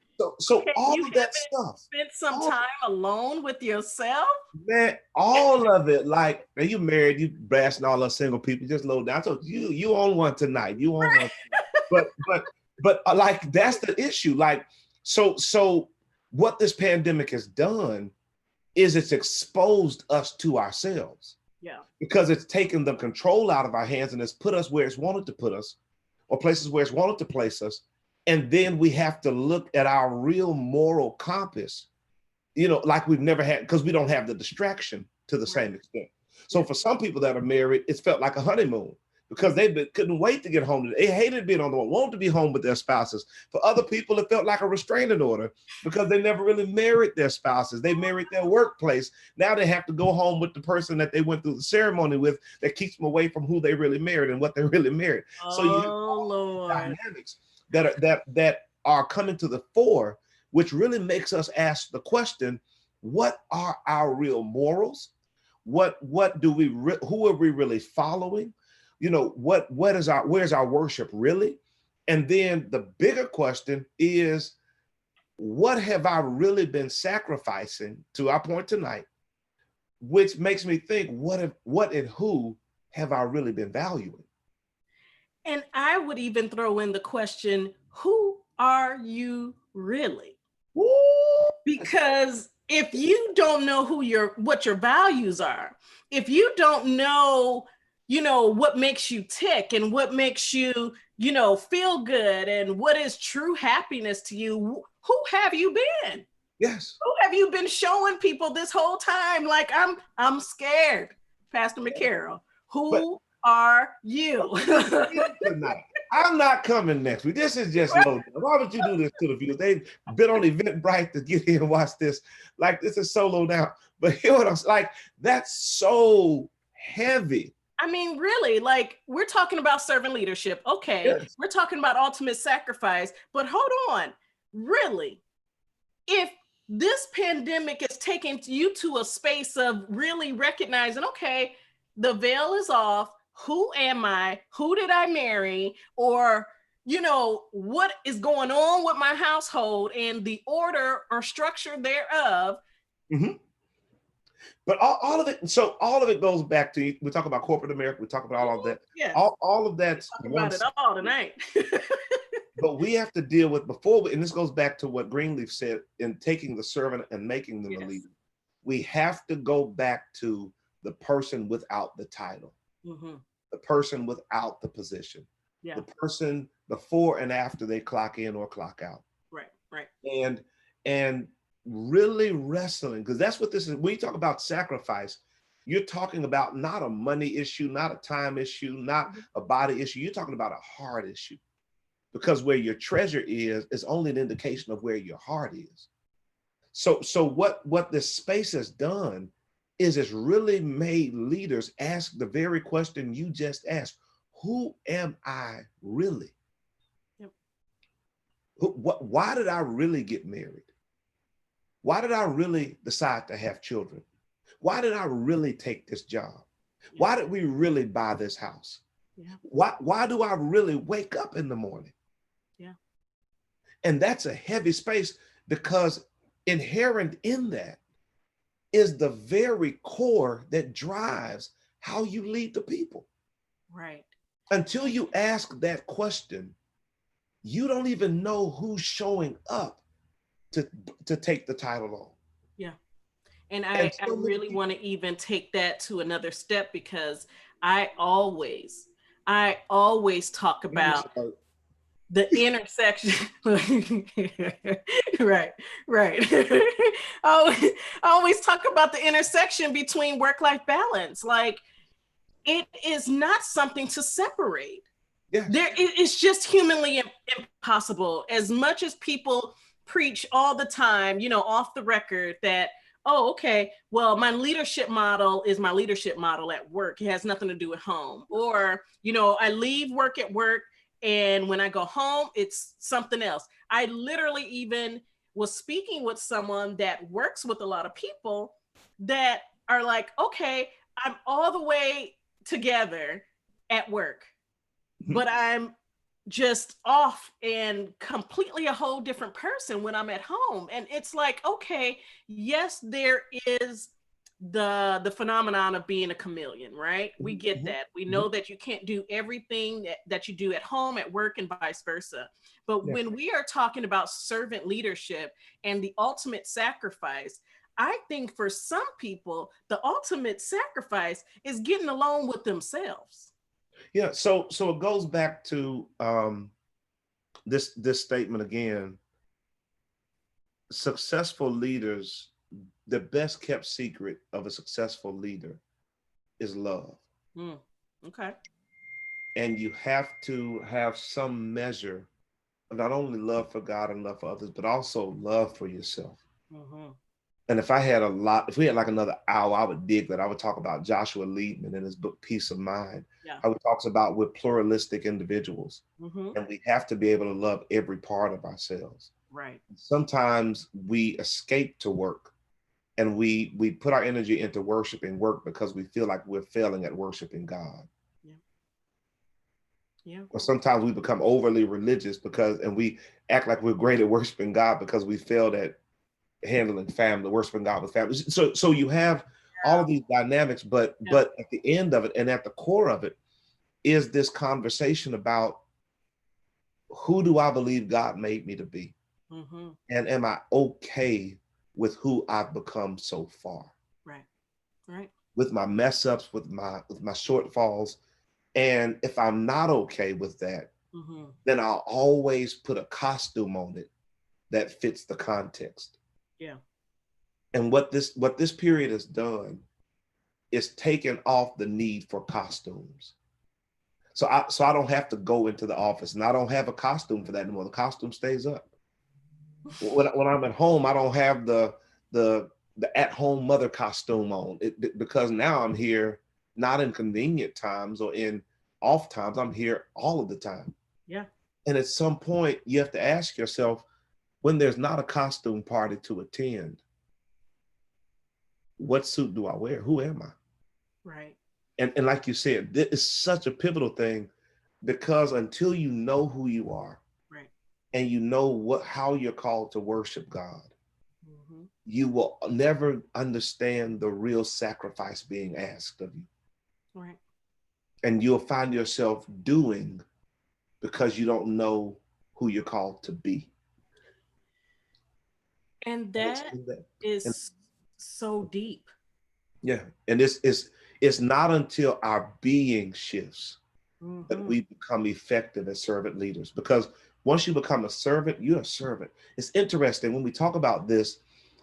[SPEAKER 2] So
[SPEAKER 1] okay,
[SPEAKER 2] all
[SPEAKER 1] you
[SPEAKER 2] of that
[SPEAKER 1] haven't
[SPEAKER 2] stuff,
[SPEAKER 1] spent some
[SPEAKER 2] all
[SPEAKER 1] time alone with yourself.
[SPEAKER 2] man, all of it, like now you married, you bashing all us single people, just low down. I told you on one tonight. You on one tonight. But like that's the issue. Like, so what this pandemic has done is it's exposed us to ourselves
[SPEAKER 1] Yeah.
[SPEAKER 2] because it's taken the control out of our hands and it's put us where it's wanted to put us or places where it's wanted to place us. And then we have to look at our real moral compass, like we've never had because we don't have the distraction to the
[SPEAKER 1] Right.
[SPEAKER 2] same extent. So
[SPEAKER 1] Yeah.
[SPEAKER 2] for some people that are married, it's felt like a honeymoon because couldn't wait to get home. They hated being on the road, wanted to be home with their spouses. For other people, it felt like a restraining order because they never really married their spouses. They married their workplace. Now they have to go home with the person that they went through the ceremony with that keeps them away from who they really married and what they really married. So you have
[SPEAKER 1] Oh,
[SPEAKER 2] all these
[SPEAKER 1] Lord.
[SPEAKER 2] dynamics that are coming to the fore, which really makes us ask the question: what are our real morals? What do who are we really following? What is where's our worship really? And then the bigger question is, what have I really been sacrificing to our point tonight? Which makes me think, what and who have I really been valuing?
[SPEAKER 1] And I would even throw in the question, who are you really?
[SPEAKER 2] Woo!
[SPEAKER 1] Because if you don't know what your values are, if you don't know, what makes you tick and what makes you, feel good and what is true happiness to you, who have you been?
[SPEAKER 2] Yes.
[SPEAKER 1] Who have you been showing people this whole time? Like, I'm scared, Pastor McCarroll.
[SPEAKER 2] But
[SPEAKER 1] Who are you?
[SPEAKER 2] tonight. I'm not coming next week. This is just low. Why would you do this to the viewers? They've been on Eventbrite to get here and watch this. Like, this is so low down. But hear what I'm like, that's so heavy.
[SPEAKER 1] I mean, really, like, we're talking about servant leadership. Okay.
[SPEAKER 2] Yes.
[SPEAKER 1] We're talking about ultimate sacrifice. But hold on. Really, if this pandemic is taking you to a space of really recognizing, okay, the veil is off. Who am I? Who did I marry? Or, what is going on with my household and the order or structure thereof.
[SPEAKER 2] Mm-hmm. But all of it, so all of it goes back to, we talk about corporate America, we talk about all of that.
[SPEAKER 1] Yes.
[SPEAKER 2] All of that's
[SPEAKER 1] talk about it all tonight.
[SPEAKER 2] But we have to deal with and this goes back to what Greenleaf said in taking the servant and making them a leader. We have to go back to the person without the title, the person without the position, the person before and after they clock in or clock out.
[SPEAKER 1] Right.
[SPEAKER 2] And really wrestling, because that's what this is. When you talk about sacrifice, you're talking about not a money issue, not a time issue, not a body issue. You're talking about a heart issue. Because where your treasure is only an indication of where your heart is. So what this space has done is it's really made leaders ask the very question you just asked: who am I really?
[SPEAKER 1] Yep.
[SPEAKER 2] Why did I really get married? Why did I really decide to have children? Why did I really take this job? Yep. Why did we really buy this house? Yeah. Why do I really wake up in the morning?
[SPEAKER 1] Yeah.
[SPEAKER 2] And that's a heavy space, because inherent in that is the very core that drives how you lead the people.
[SPEAKER 1] Right.
[SPEAKER 2] Until you ask that question, you don't even know who's showing up to take the title on.
[SPEAKER 1] Yeah. And I really want to even take that to another step, because I always talk about the intersection. right. I always talk about the intersection between work-life balance. Like, it is not something to separate.
[SPEAKER 2] Yes.
[SPEAKER 1] It's just humanly impossible. As much as people preach all the time, off the record, that, oh, okay, well, my leadership model is my leadership model at work. It has nothing to do with home. Or, I leave work at work, and when I go home, it's something else. I literally even was speaking with someone that works with a lot of people that are like, okay, I'm all the way together at work, but I'm just off and completely a whole different person when I'm at home. And it's like, okay, yes, there is the phenomenon of being a chameleon, right? We get that. We know that you can't do everything that you do at home, at work, and vice versa. But when we are talking about servant leadership and the ultimate sacrifice, I think for some people, the ultimate sacrifice is getting alone with themselves.
[SPEAKER 2] Yeah, so it goes back to this statement again. Successful leaders, the best kept secret of a successful leader is love.
[SPEAKER 1] Okay.
[SPEAKER 2] And you have to have some measure of not only love for God and love for others, but also love for yourself. And if we had like another hour, I would dig that. I would talk about Joshua Liebman in his book, Peace of Mind.
[SPEAKER 1] Yeah.
[SPEAKER 2] How he talks about we're pluralistic individuals, and we have to be able to love every part of ourselves.
[SPEAKER 1] Right.
[SPEAKER 2] Sometimes we escape to work, and we put our energy into worshiping work because we feel like we're failing at worshiping God. Yeah. Or sometimes we become overly religious and we act like we're great at worshiping God because we failed at handling family, worshiping God with family. So you have all of these dynamics, but at the end of it and at the core of it is this conversation about, who do I believe God made me to be? And am I okay with who I've become so far,
[SPEAKER 1] Right. Right.
[SPEAKER 2] with my mess ups, with my shortfalls. And if I'm not okay with that,
[SPEAKER 1] Mm-hmm.
[SPEAKER 2] then I'll always put a costume on it that fits the context.
[SPEAKER 1] Yeah.
[SPEAKER 2] And what this period has done is taken off the need for costumes. So I don't have to go into the office, and I don't have a costume for that anymore. The costume stays up. When I'm at home, I don't have the the at home mother costume on because now I'm here not in convenient times or in off times. I'm here all of the time.
[SPEAKER 1] Yeah.
[SPEAKER 2] And at some point, you have to ask yourself, when there's not a costume party to attend, what suit do I wear? Who am I?
[SPEAKER 1] Right.
[SPEAKER 2] And like you said, this is such a pivotal thing, because until you know who you are
[SPEAKER 1] Right.
[SPEAKER 2] and you know how you're called to worship God,
[SPEAKER 1] Mm-hmm.
[SPEAKER 2] you will never understand the real sacrifice being asked of you.
[SPEAKER 1] Right.
[SPEAKER 2] And you'll find yourself doing because you don't know who you're called to be.
[SPEAKER 1] And
[SPEAKER 2] And it's
[SPEAKER 1] that
[SPEAKER 2] in that. And
[SPEAKER 1] is so deep.
[SPEAKER 2] yeah, and it's not until our being shifts that
[SPEAKER 1] Mm-hmm.
[SPEAKER 2] we become effective as servant leaders. Because once you become a servant, you're a servant. It's interesting when we talk about this,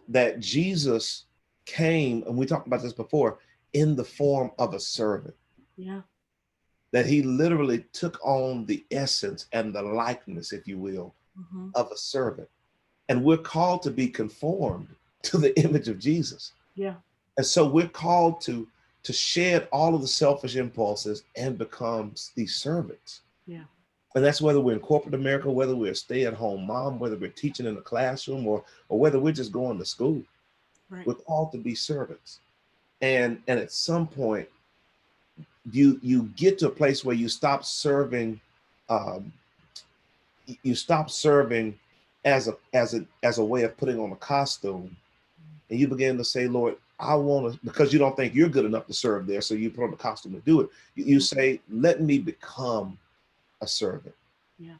[SPEAKER 2] that Jesus came, and we talked about this before, in the form of a servant,
[SPEAKER 1] Yeah.
[SPEAKER 2] that he literally took on the essence and the likeness, if you will,
[SPEAKER 1] Mm-hmm.
[SPEAKER 2] of a servant. And we're called to be conformed to the image of Jesus.
[SPEAKER 1] Yeah.
[SPEAKER 2] And so we're called to shed all of the selfish impulses and become these servants.
[SPEAKER 1] Yeah.
[SPEAKER 2] And that's whether we're in corporate America, whether we're a stay-at-home mom, whether we're teaching in the classroom, or whether we're just going to school.
[SPEAKER 1] Right.
[SPEAKER 2] We're called to be servants. And at some point, you get to a place where you stop serving, um, you stop serving as a way of putting on a costume, and you begin to say, Lord, I want to, because you don't think you're good enough to serve there, so you put on the costume to do it. You
[SPEAKER 1] Mm-hmm.
[SPEAKER 2] say, let me become a servant.
[SPEAKER 1] Yeah.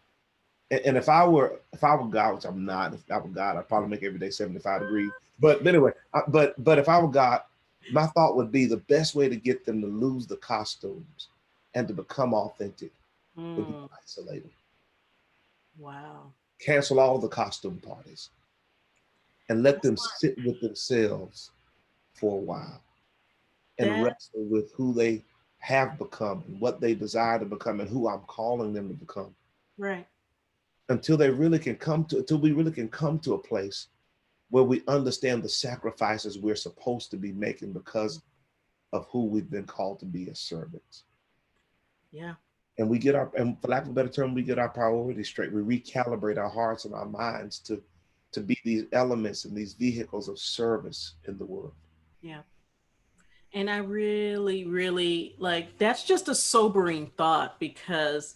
[SPEAKER 2] And if I were God, which I'm not, if I were God, I'd probably make every day 75 degrees. But anyway, but if I were God, my thought would be the best way to get them to lose the costumes and to become authentic would be to
[SPEAKER 1] Mm.
[SPEAKER 2] isolate them.
[SPEAKER 1] Wow.
[SPEAKER 2] Cancel all the costume parties and let
[SPEAKER 1] That's
[SPEAKER 2] them
[SPEAKER 1] smart.
[SPEAKER 2] sit with themselves for a while and
[SPEAKER 1] That
[SPEAKER 2] wrestle with who they have become and what they desire to become and who I'm calling them to become,
[SPEAKER 1] right.
[SPEAKER 2] until we really can come to a place where we understand the sacrifices we're supposed to be making because of who we've been called to be as servants.
[SPEAKER 1] Yeah.
[SPEAKER 2] And for lack of a better term, we get our priorities straight. We recalibrate our hearts and our minds to be these elements and these vehicles of service in the world.
[SPEAKER 1] Yeah. And I really, really like that's just a sobering thought because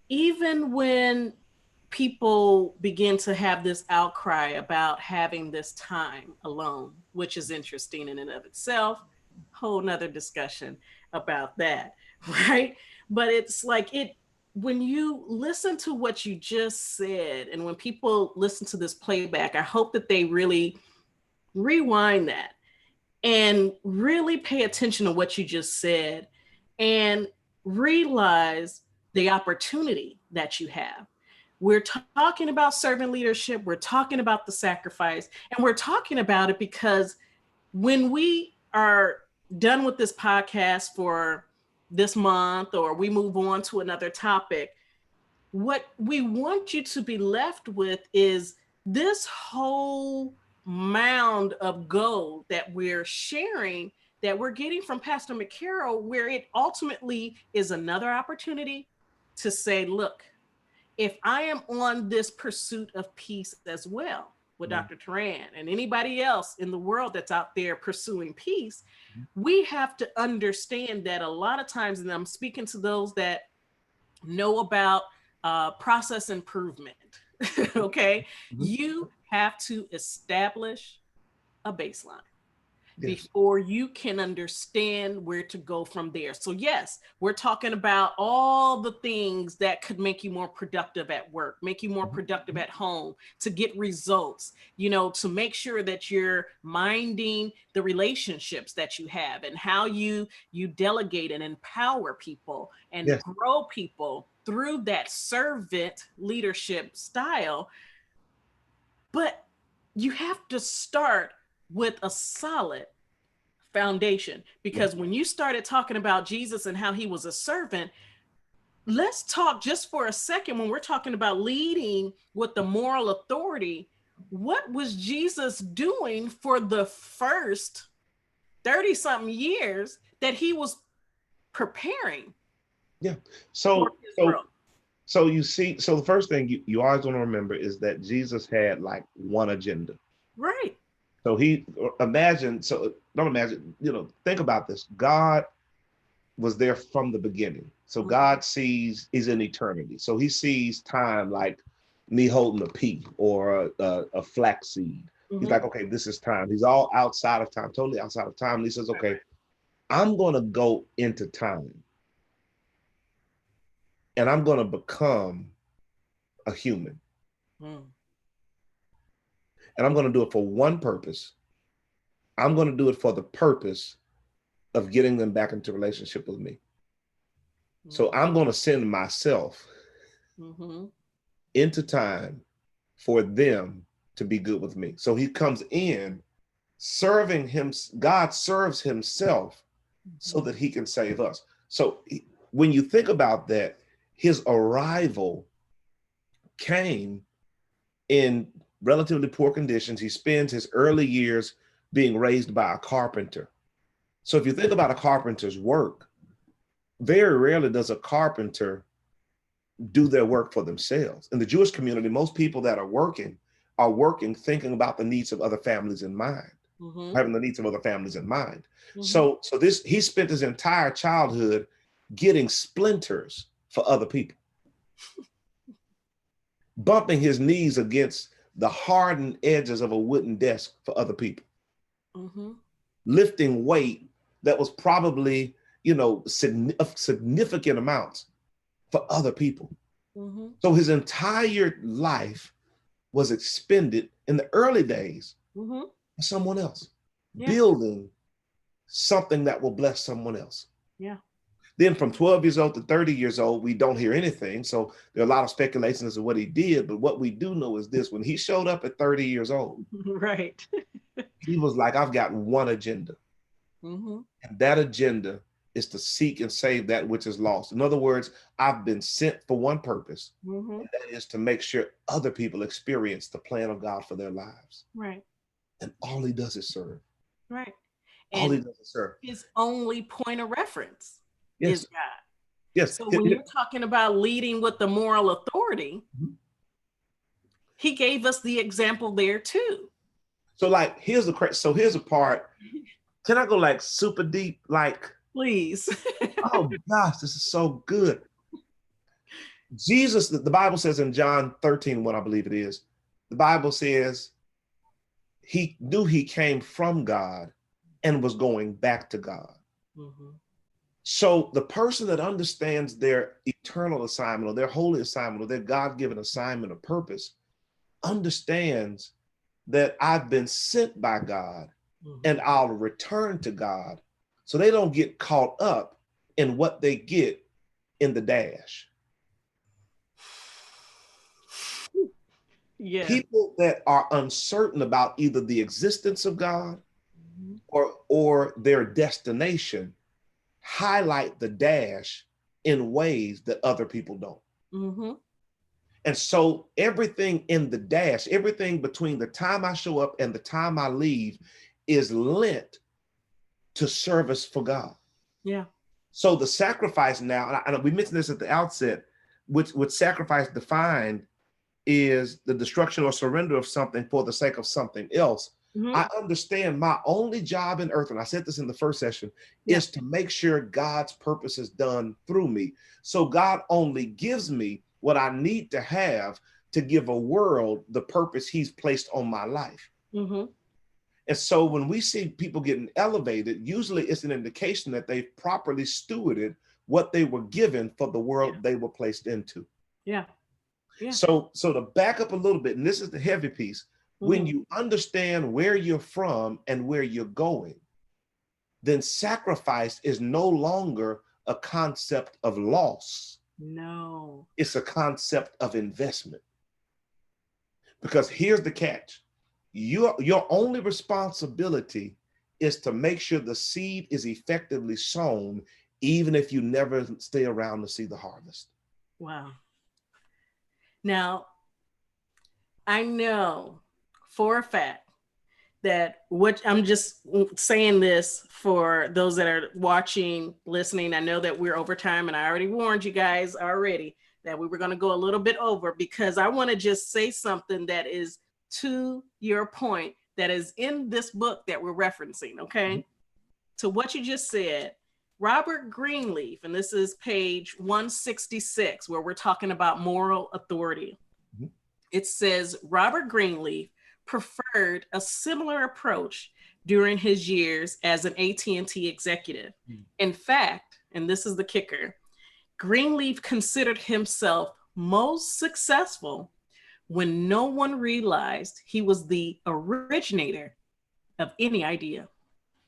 [SPEAKER 1] even when people begin to have this outcry about having this time alone, which is interesting in and of itself, whole nother discussion about that, right? But it's like when you listen to what you just said, and when people listen to this playback, I hope that they really rewind that and really pay attention to what you just said and realize the opportunity that you have. We're talking about servant leadership, we're talking about the sacrifice, and we're talking about it because when we are done with this podcast for this month or we move on to another topic, what we want you to be left with is this whole mound of gold that we're sharing, that we're getting from Pastor McCarroll, where it ultimately is another opportunity to say, look, if I am on this pursuit of peace as well with
[SPEAKER 2] Mhm.
[SPEAKER 1] Dr. Teran and anybody else in the world that's out there pursuing peace,
[SPEAKER 2] Mhm.
[SPEAKER 1] we have to understand that a lot of times, and I'm speaking to those that know about process improvement. Okay.
[SPEAKER 2] Mhm.
[SPEAKER 1] You have to establish a baseline.
[SPEAKER 2] Yes.
[SPEAKER 1] before you can understand where to go from there. So, yes, we're talking about all the things that could make you more productive at work, make you more productive at home, to get results, to make sure that you're minding the relationships that you have and how you delegate and empower people and
[SPEAKER 2] Yes.
[SPEAKER 1] grow people through that servant leadership style. But you have to start with a solid foundation,
[SPEAKER 2] Yeah.
[SPEAKER 1] because when you started talking about Jesus and how he was a servant, let's talk just for a second. When we're talking about leading with the moral authority, what was Jesus doing for the first 30 something years that he was preparing
[SPEAKER 2] Yeah.
[SPEAKER 1] for
[SPEAKER 2] So
[SPEAKER 1] his
[SPEAKER 2] so
[SPEAKER 1] growth?
[SPEAKER 2] so you see, so the first thing you always want to remember is that Jesus had like one agenda.
[SPEAKER 1] Right.
[SPEAKER 2] So don't imagine, think about this. God was there from the beginning. So
[SPEAKER 1] Mhm.
[SPEAKER 2] God sees, is in eternity. So he sees time like me holding a pea or a flax seed. He's
[SPEAKER 1] Mhm.
[SPEAKER 2] like, okay, this is time. He's all outside of time, totally outside of time. And he says,
[SPEAKER 1] Right,
[SPEAKER 2] okay,
[SPEAKER 1] right.
[SPEAKER 2] I'm going to go into time and I'm going to become a human.
[SPEAKER 1] Mm.
[SPEAKER 2] And I'm going to do it for one purpose. I'm going to do it for the purpose of getting them back into relationship with me. So
[SPEAKER 1] Mhm.
[SPEAKER 2] I'm going to send myself
[SPEAKER 1] Mhm.
[SPEAKER 2] into time for them to be good with me. So he comes in serving him. God serves himself so
[SPEAKER 1] Mhm.
[SPEAKER 2] that he can save us. So when you think about that, his arrival came in relatively poor conditions. He spends his early years being raised by a carpenter. So if you think about a carpenter's work, very rarely does a carpenter do their work for themselves. In the Jewish community, most people that are working thinking about the needs of other families in mind,
[SPEAKER 1] Mhm.
[SPEAKER 2] having the needs of other families in mind.
[SPEAKER 1] Mhm.
[SPEAKER 2] So this he spent his entire childhood getting splinters for other people, bumping his knees against the hardened edges of a wooden desk for other people,
[SPEAKER 1] Mhm.
[SPEAKER 2] lifting weight that was probably, of significant amounts for other people.
[SPEAKER 1] Mhm.
[SPEAKER 2] So his entire life was expended in the early days
[SPEAKER 1] Mhm.
[SPEAKER 2] for someone else,
[SPEAKER 1] Yeah.
[SPEAKER 2] building something that will bless someone else.
[SPEAKER 1] Yeah.
[SPEAKER 2] Then from 12 years old to 30 years old, we don't hear anything. So there are a lot of speculations as to what he did. But what we do know is this: when he showed up at 30 years old,
[SPEAKER 1] Right.
[SPEAKER 2] he was like, I've got one agenda.
[SPEAKER 1] Mhm.
[SPEAKER 2] And that agenda is to seek and save that which is lost. In other words, I've been sent for one purpose,
[SPEAKER 1] Mhm.
[SPEAKER 2] and that is to make sure other people experience the plan of God for their lives.
[SPEAKER 1] Right.
[SPEAKER 2] And all he does is serve.
[SPEAKER 1] Right.
[SPEAKER 2] All he
[SPEAKER 1] And
[SPEAKER 2] does is serve.
[SPEAKER 1] his only point of reference is
[SPEAKER 2] Yes,
[SPEAKER 1] God.
[SPEAKER 2] yes.
[SPEAKER 1] So when you're talking about leading with the moral authority, he gave us the example there too.
[SPEAKER 2] So like, here's the part. Can I go like super deep? Like,
[SPEAKER 1] Please.
[SPEAKER 2] oh gosh, this is so good. Jesus, the Bible says in John 13, I believe it is, the Bible says he knew he came from God and was going back to God.
[SPEAKER 1] Mhm.
[SPEAKER 2] So the person that understands their eternal assignment or their holy assignment or their God-given assignment or purpose understands that I've been sent by God and
[SPEAKER 1] Mhm.
[SPEAKER 2] I'll return to God. So they don't get caught up in what they get in the dash.
[SPEAKER 1] Yes.
[SPEAKER 2] People that are uncertain about either the existence of God
[SPEAKER 1] Mhm.
[SPEAKER 2] or their destination highlight the dash in ways that other people don't.
[SPEAKER 1] Mhm.
[SPEAKER 2] And so everything in the dash, everything between the time I show up and the time I leave is lent to service for God.
[SPEAKER 1] Yeah.
[SPEAKER 2] So the sacrifice now, and we mentioned this at the outset, which sacrifice defined is the destruction or surrender of something for the sake of something else.
[SPEAKER 1] Mhm.
[SPEAKER 2] I understand my only job in earth, and I said this in the first session,
[SPEAKER 1] Yeah.
[SPEAKER 2] is to make sure God's purpose is done through me. So God only gives me what I need to have to give a world the purpose he's placed on my life.
[SPEAKER 1] Mhm.
[SPEAKER 2] And so when we see people getting elevated, usually it's an indication that they've properly stewarded what they were given for the world they were placed into.
[SPEAKER 1] Yeah. Yeah.
[SPEAKER 2] So to back up a little bit, and this is the heavy piece, when you understand where you're from and where you're going, then sacrifice is no longer a concept of loss.
[SPEAKER 1] No.
[SPEAKER 2] It's a concept of investment. Because here's the catch. Your only responsibility is to make sure the seed is effectively sown, even if you never stay around to see the harvest.
[SPEAKER 1] Wow. Now, I know for a fact that what I'm just saying this for those that are watching, listening. I know that we're over time, and I already warned you guys already that we were going to go a little bit over, because I want to just say something that is to your point that is in this book that we're referencing. Okay. To what you just said, Robert Greenleaf, and this is page 166, where we're talking about moral authority. It says Robert Greenleaf preferred a similar approach during his years as an AT&T executive. In fact, and this is the kicker, Greenleaf considered himself most successful when no one realized he was the originator of any idea.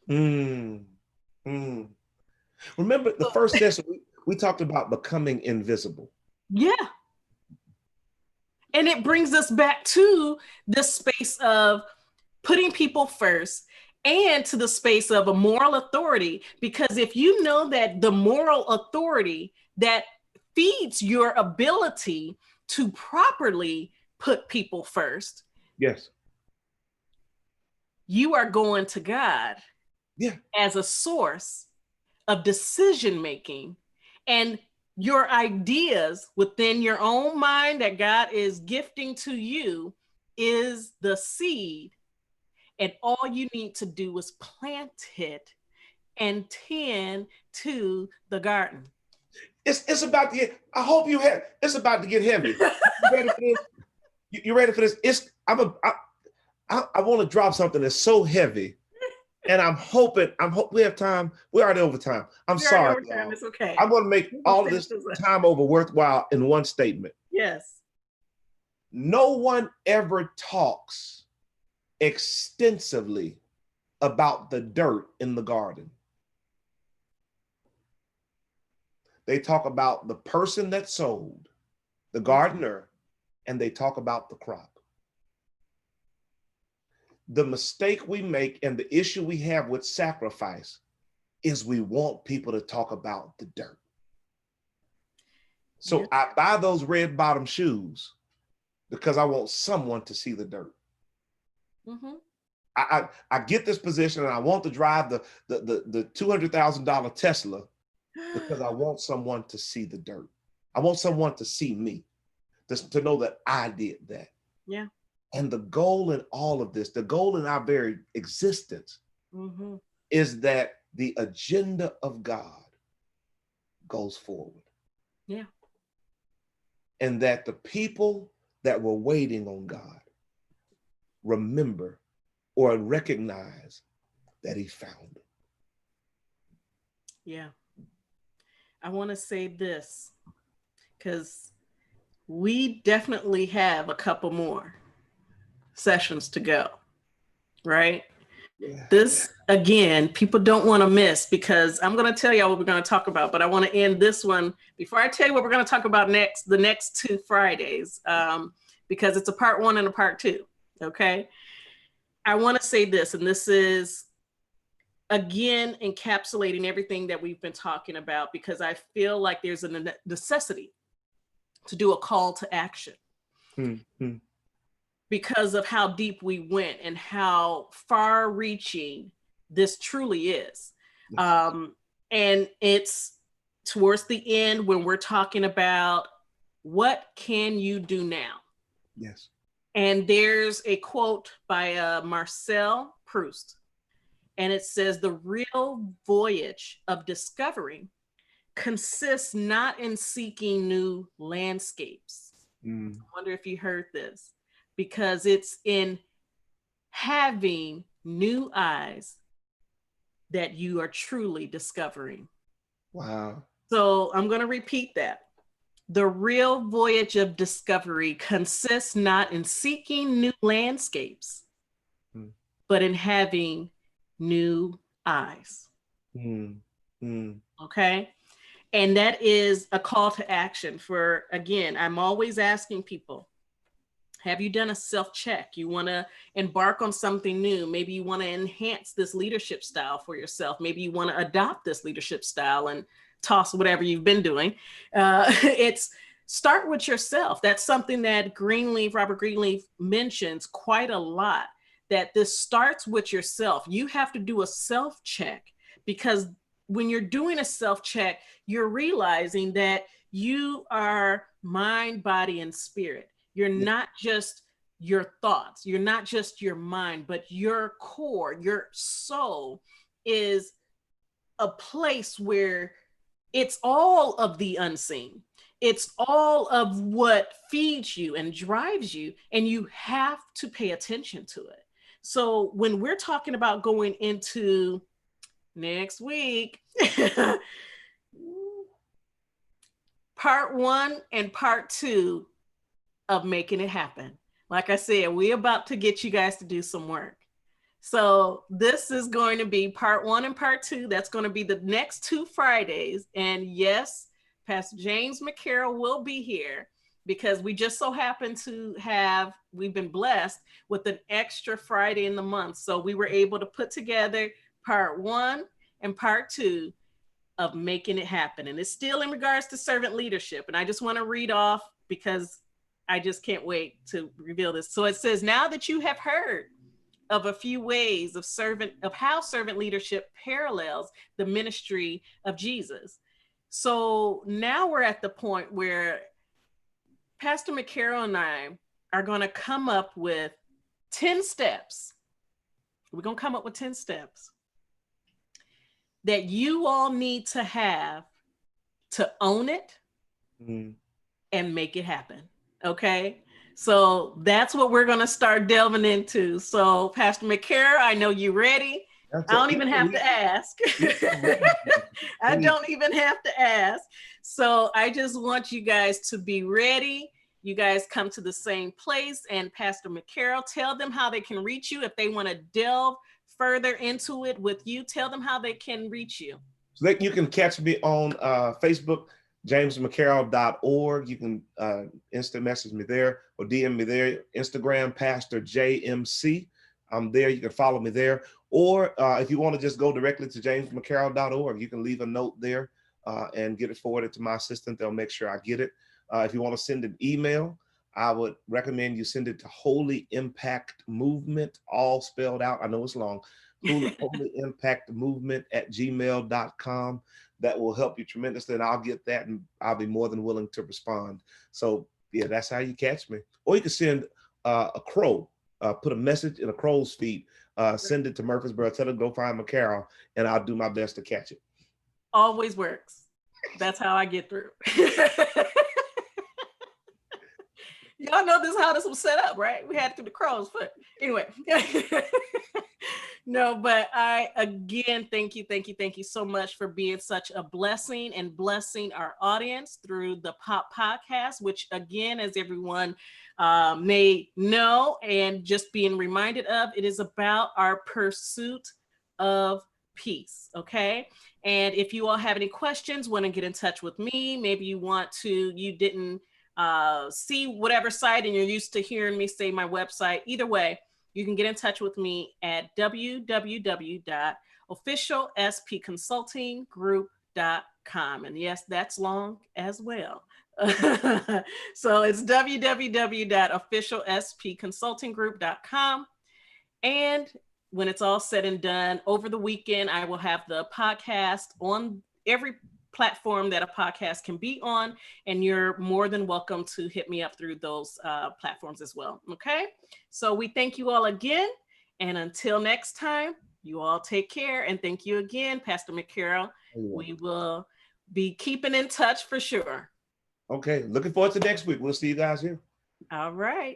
[SPEAKER 2] Remember the first session, we talked about becoming invisible.
[SPEAKER 1] Yeah. And it brings us back to the space of putting people first, and to the space of a moral authority. Because if you know that the moral authority that feeds your ability to properly put people first,
[SPEAKER 2] yes,
[SPEAKER 1] you are going to God as a source of decision making, and your ideas within your own mind that God is gifting to you is the seed. And all you need to do is plant it and tend to the garden.
[SPEAKER 2] It's about to get, I hope you have, it's about to get heavy. You ready for this? You ready for this? I want to drop something that's so heavy. And I'm hoping we have time. We're already over time. I'm sorry.
[SPEAKER 1] Over time. It's okay.
[SPEAKER 2] I'm going to make all of this time over worthwhile in one statement.
[SPEAKER 1] Yes.
[SPEAKER 2] No one ever talks extensively about the dirt in the garden. They talk about the person that sowed, the gardener, and they talk about the crop. The mistake we make and the issue we have with sacrifice is we want people to talk about the dirt. So I buy those red bottom shoes because I want someone to see the dirt. I get this position and I want to drive the $200,000 Tesla because I want someone to see the dirt. I want someone to see me, to know that I did that.
[SPEAKER 1] Yeah.
[SPEAKER 2] And the goal in all of this, the goal in our very existence, is that the agenda of God goes forward.
[SPEAKER 1] Yeah.
[SPEAKER 2] And that the people that were waiting on God remember or recognize that he found them.
[SPEAKER 1] Yeah. I want to say this because we definitely have a couple more sessions to go, right? Yeah. This, again, people don't want to miss, because I'm going to tell y'all what we're going to talk about, but I want to end this one before I tell you what we're going to talk about the next 2 Fridays, because it's a part 1 and a part 2. Okay. I want to say this, and this is, again, encapsulating everything that we've been talking about, because I feel like there's a necessity to do a call to action. Because of how deep we went and how far reaching this truly is. And it's towards the end when we're talking about what can you do now?
[SPEAKER 2] Yes.
[SPEAKER 1] And there's a quote by Marcel Proust, and it says, the real voyage of discovery consists not in seeking new landscapes. I wonder if you heard this. Because it's in having new eyes that you are truly discovering.
[SPEAKER 2] Wow.
[SPEAKER 1] So I'm going to repeat that. The real voyage of discovery consists not in seeking new landscapes,
[SPEAKER 2] Mm.
[SPEAKER 1] but in having new eyes.
[SPEAKER 2] Mm. Mm.
[SPEAKER 1] Okay. And that is a call to action for, again, I'm always asking people, have you done a self-check? You want to embark on something new. Maybe you want to enhance this leadership style for yourself. Maybe you want to adopt this leadership style and toss whatever you've been doing. It's start with yourself. That's something that Robert Greenleaf mentions quite a lot, that this starts with yourself. You have to do a self-check, because when you're doing a self-check, you're realizing that you are mind, body, and spirit. You're
[SPEAKER 2] Yeah.
[SPEAKER 1] not just your thoughts, you're not just your mind, but your core, your soul is a place where it's all of the unseen. It's all of what feeds you and drives you, and you have to pay attention to it. So when we're talking about going into next week, part 1 and part 2 of making it happen. Like I said, we're about to get you guys to do some work. So this is going to be part 1 and part 2. That's going to be the next 2 Fridays. And yes, Pastor James McCarroll will be here, because we just so happen to we've been blessed with an extra Friday in the month. So we were able to put together part 1 and part 2 of making it happen. And it's still in regards to servant leadership. And I just want to read off, because I just can't wait to reveal this. So it says, now that you have heard of a few ways of how servant leadership parallels the ministry of Jesus. So now we're at the point where Pastor McCarroll and I are going to come up with 10 steps. We're going to come up with 10 steps that you all need to have to own it and make it happen. Okay. So that's what we're going to start delving into. So, Pastor McCarroll, I know you're ready. I don't even have to ask. I don't even have to ask. So I just want you guys to be ready. You guys come to the same place. And Pastor McCarroll, tell them how they can reach you if they want to delve further into it with you. Tell them how they can reach you.
[SPEAKER 2] So you can catch me on Facebook, jamesmccarroll.org. You can instant message me there or DM me there. Instagram, Pastor JMC. I'm there. You can follow me there. Or if you want to just go directly to jamesmccarroll.org, you can leave a note there and get it forwarded to my assistant. They'll make sure I get it. If you want to send an email, I would recommend you send it to Holy Impact Movement, all spelled out. I know it's long. Holy Impact Movement at gmail.com. That will help you tremendously, and I'll get that, and I'll be more than willing to respond. So yeah, that's how you catch me. Or you can send a crow, put a message in a crow's feet, send it to Murfreesboro, tell them go find McCarroll, and I'll do my best to catch it.
[SPEAKER 1] Always works. That's how I get through. Y'all know this is how this was set up, right? We had to do the crow's foot. Anyway. No, but I, again, thank you so much for being such a blessing and blessing our audience through the Pop Podcast, which, again, as everyone may know and just being reminded of, it is about our pursuit of peace. Okay. And if you all have any questions, want to get in touch with me, maybe you didn't see whatever site and you're used to hearing me say my website, either way, you can get in touch with me at www.officialspconsultinggroup.com. And yes, that's long as well. So it's www.officialspconsultinggroup.com. And when it's all said and done, over the weekend, I will have the podcast on every platform that a podcast can be on, and you're more than welcome to hit me up through those platforms as well. Okay, so we thank you all again, and until next time, you all take care, and thank you again, Pastor McCarroll. We will be keeping in touch for sure.
[SPEAKER 2] Okay, looking forward to next week. We'll see you guys here.
[SPEAKER 1] All right.